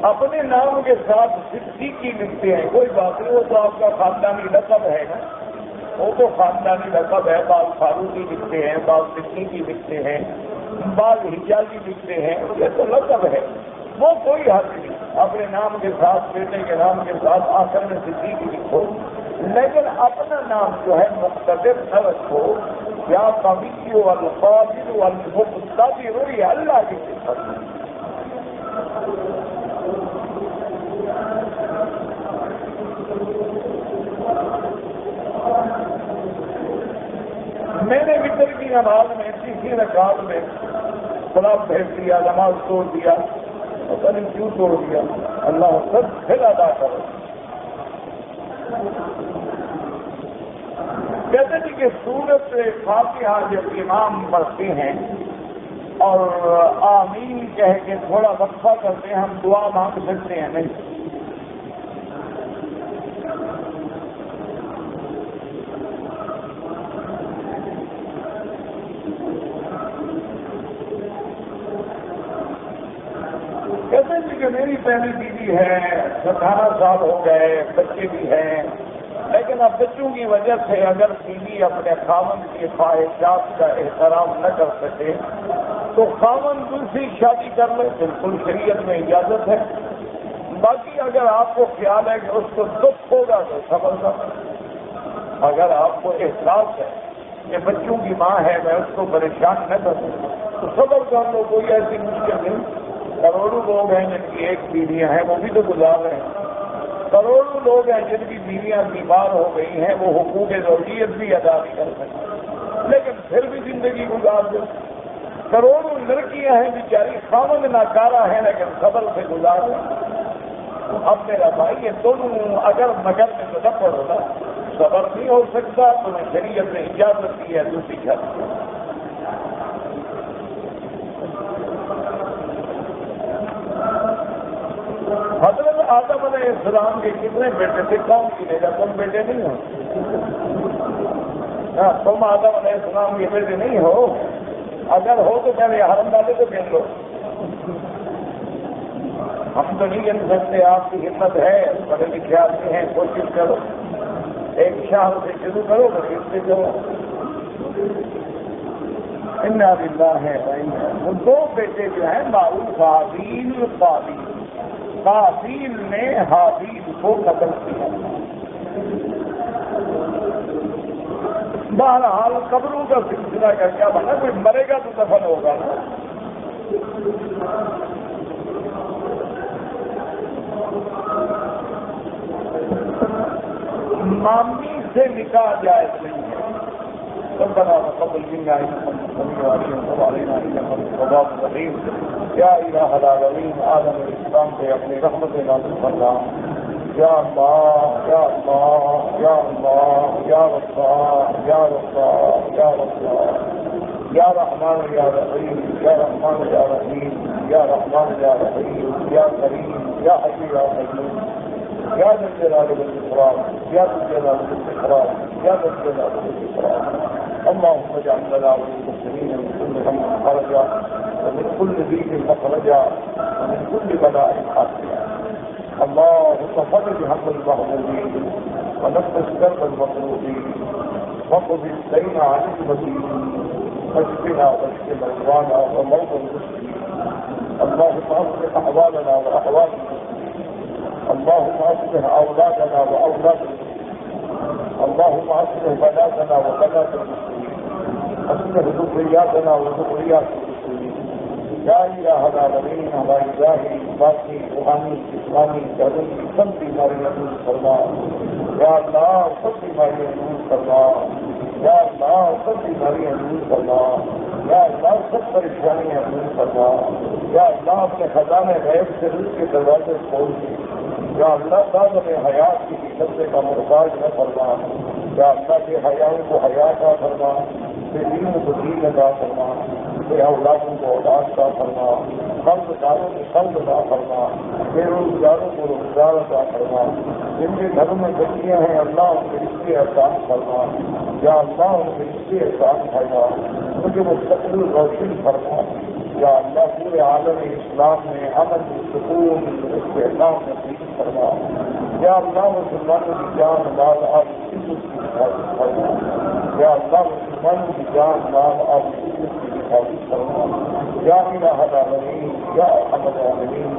اپنے نام کے ساتھ صدیقی لکھتے ہیں کوئی بات نہیں وہ تو آپ کا خاندانی لقب ہے نا وہ تو خاندانی لقب ہے بعض فاروقی لکھتے ہیں بعض صدیقی لکھتے ہیں بعض حجازی لکھتے ہیں یہ تو لقب ہے وہ کوئی حق نہیں اپنے نام کے ساتھ بیٹے کے نام کے ساتھ آخر میں صدیقی لکھو لیکن اپنا نام جو ہے مقتدر نہ رکھو یا قوی والقادر والمقتدر یہ اللہ کی صفت ہے میں نے وطر کی نماز میں تیسری رکعت میں خلاف بھیج دیا نماز توڑ دیا پتہ نہیں کیوں توڑ دیا اللہ سب پھر ادا کرو کہتے تھے کہ سورت فاتحہ جب امام پڑھتے ہیں اور آمین کہہ کے تھوڑا وقفہ کرتے ہیں ہم دعا مانگ سکتے ہیں نہیں کہ میری پہلی بیوی ہے، 18 سال ہو گئے، بچے بھی ہیں، لیکن اب بچوں کی وجہ سے اگر بیوی اپنے خاوند کی خواہشات کا احترام نہ کر سکے تو خاوند دوسری شادی کر لے، بالکل شریعت میں اجازت ہے۔ باقی اگر آپ کو خیال ہے کہ اس کو دکھ ہوگا تو صبر کر، اگر آپ کو احساس ہے کہ بچوں کی ماں ہے میں اس کو پریشان نہ کروں تو صبر کر لو، کوئی ایسی مشکل نہیں۔ کروڑوں لوگ ہیں جن کی ایک بیویاں ہیں، وہ بھی تو گزار رہے ہیں۔ کروڑوں لوگ ہیں جن کی بیویاں بیمار ہو گئی ہیں، وہ حقوق زوجیت بھی ادا نہیں کر سکتے، لیکن پھر بھی زندگی گزار دو۔ کروڑوں لڑکیاں ہیں بیچاری خاوند ناکارہ ہیں لیکن صبر سے گزار رہے۔ اب میرا بھائی یہ دونوں اگر مگر میں تو نہ پڑو نا، صبر نہیں ہو سکتا تو شریعت نے اجازت دی ہے دوسری شادی۔ حضرت آدم علیہ السلام کے کتنے بیٹے تھے؟ کون گنے گا؟ تم بیٹے نہیں ہو؟ تم آدم علیہ السلام کے بیٹے نہیں ہو؟ اگر ہو تو پہلے حرم والے کو گن لو۔ ہم تو نہیں گن سکتے، آپ کی ہمت ہے، پڑھے لکھے آدمی ہیں، کوشش کرو، ایک شاہ سے شروع کرو پھر اس سے جو انا للہ ہے۔ وہ دو بیٹے جو ہیں معروف حابیل قابیل، قابیل نے حابیل کو قتل کیا۔ بہرحال قبروں کا سلسلہ کا کیا بنا، کوئی مرے گا تو دفن ہوگا نا۔ مامی سے نکاح جائز نہیں ہے۔ ربنا تقبل منا انك انت السميع العليم وتب علينا انك انت التواب الرحيم۔ یا الہ العالمین، عالم اسلام پہ اپنی رحمت نازل فرما۔ یا اللہ یا اللہ یا اللہ یا رب یا رب یا رب یا رحمان یا رحیم یا رحمان یا رحیم یا رحمان یا رحیم یا کریم یا حی یا قیوم یا ذا الجلال والاکرام یا ذا الجلال والاکرام یا ذا الجلال والاکرام۔ اللهم اجعل لنا وللمسلمين من كل هم خرجا ومن كل ضيق مخرجا ومن كل بلاء عافيا۔ اللهم فرج هم المهمومين ونفس كرب المطلوبين واقض الدين عن المدينين واشفنا واشف مرضانا ومرضى المسلمين۔ اللهم اصلح احوالنا واحوال المسلمين، اللهم اصلح اولادنا واولاد المسلمين، اللهم اصلح بناتنا وبنات المسلمين، اصلح ذرياتنا وذريات المسلمين۔ یا الہ العالمین، ہماری ظاہری باطنی روحانی جسمانی ذہنی سب بیماریاں دور فرما۔ یا اللہ سب بیماریاں دور فرما۔ یا اللہ سب بیماریاں دور فرما۔ یا اللہ سب پریشانیاں دور فرما۔ یا اللہ اپنے خزانے غیب سے رزق کے دروازے کھول دے۔ یا اللہ بعد میں حیات کی شدت کا محتاج نہ فرما۔ یا اللہ کے حیاؤں کو حیات عطا فرما، بے دین کو دین عطا فرما، بے اولادوں کو اولاد عطا فرما، قرض داروں کو قرض عطا فرما، بے روزگاروں کو روزگار عطا فرما، جن کے گھروں میں بچیاں ہیں اللہ ان کے رشتے احسان فرما۔ یا اللہ ان کے رشتے احسان فرما، ان کے مستقبل روشن فرما۔ یا اللہ پورے عالم اسلام میں امن سکون استحکام نصیب فرما۔ یا اللہ مسلمانوں کی جان مال آپ کی حفاظت فرما۔ یا اللہ مسلمانوں کی جان مال آپ کی حفاظت فرما۔ یا الہ العالمین یا ارحم الراحمین۔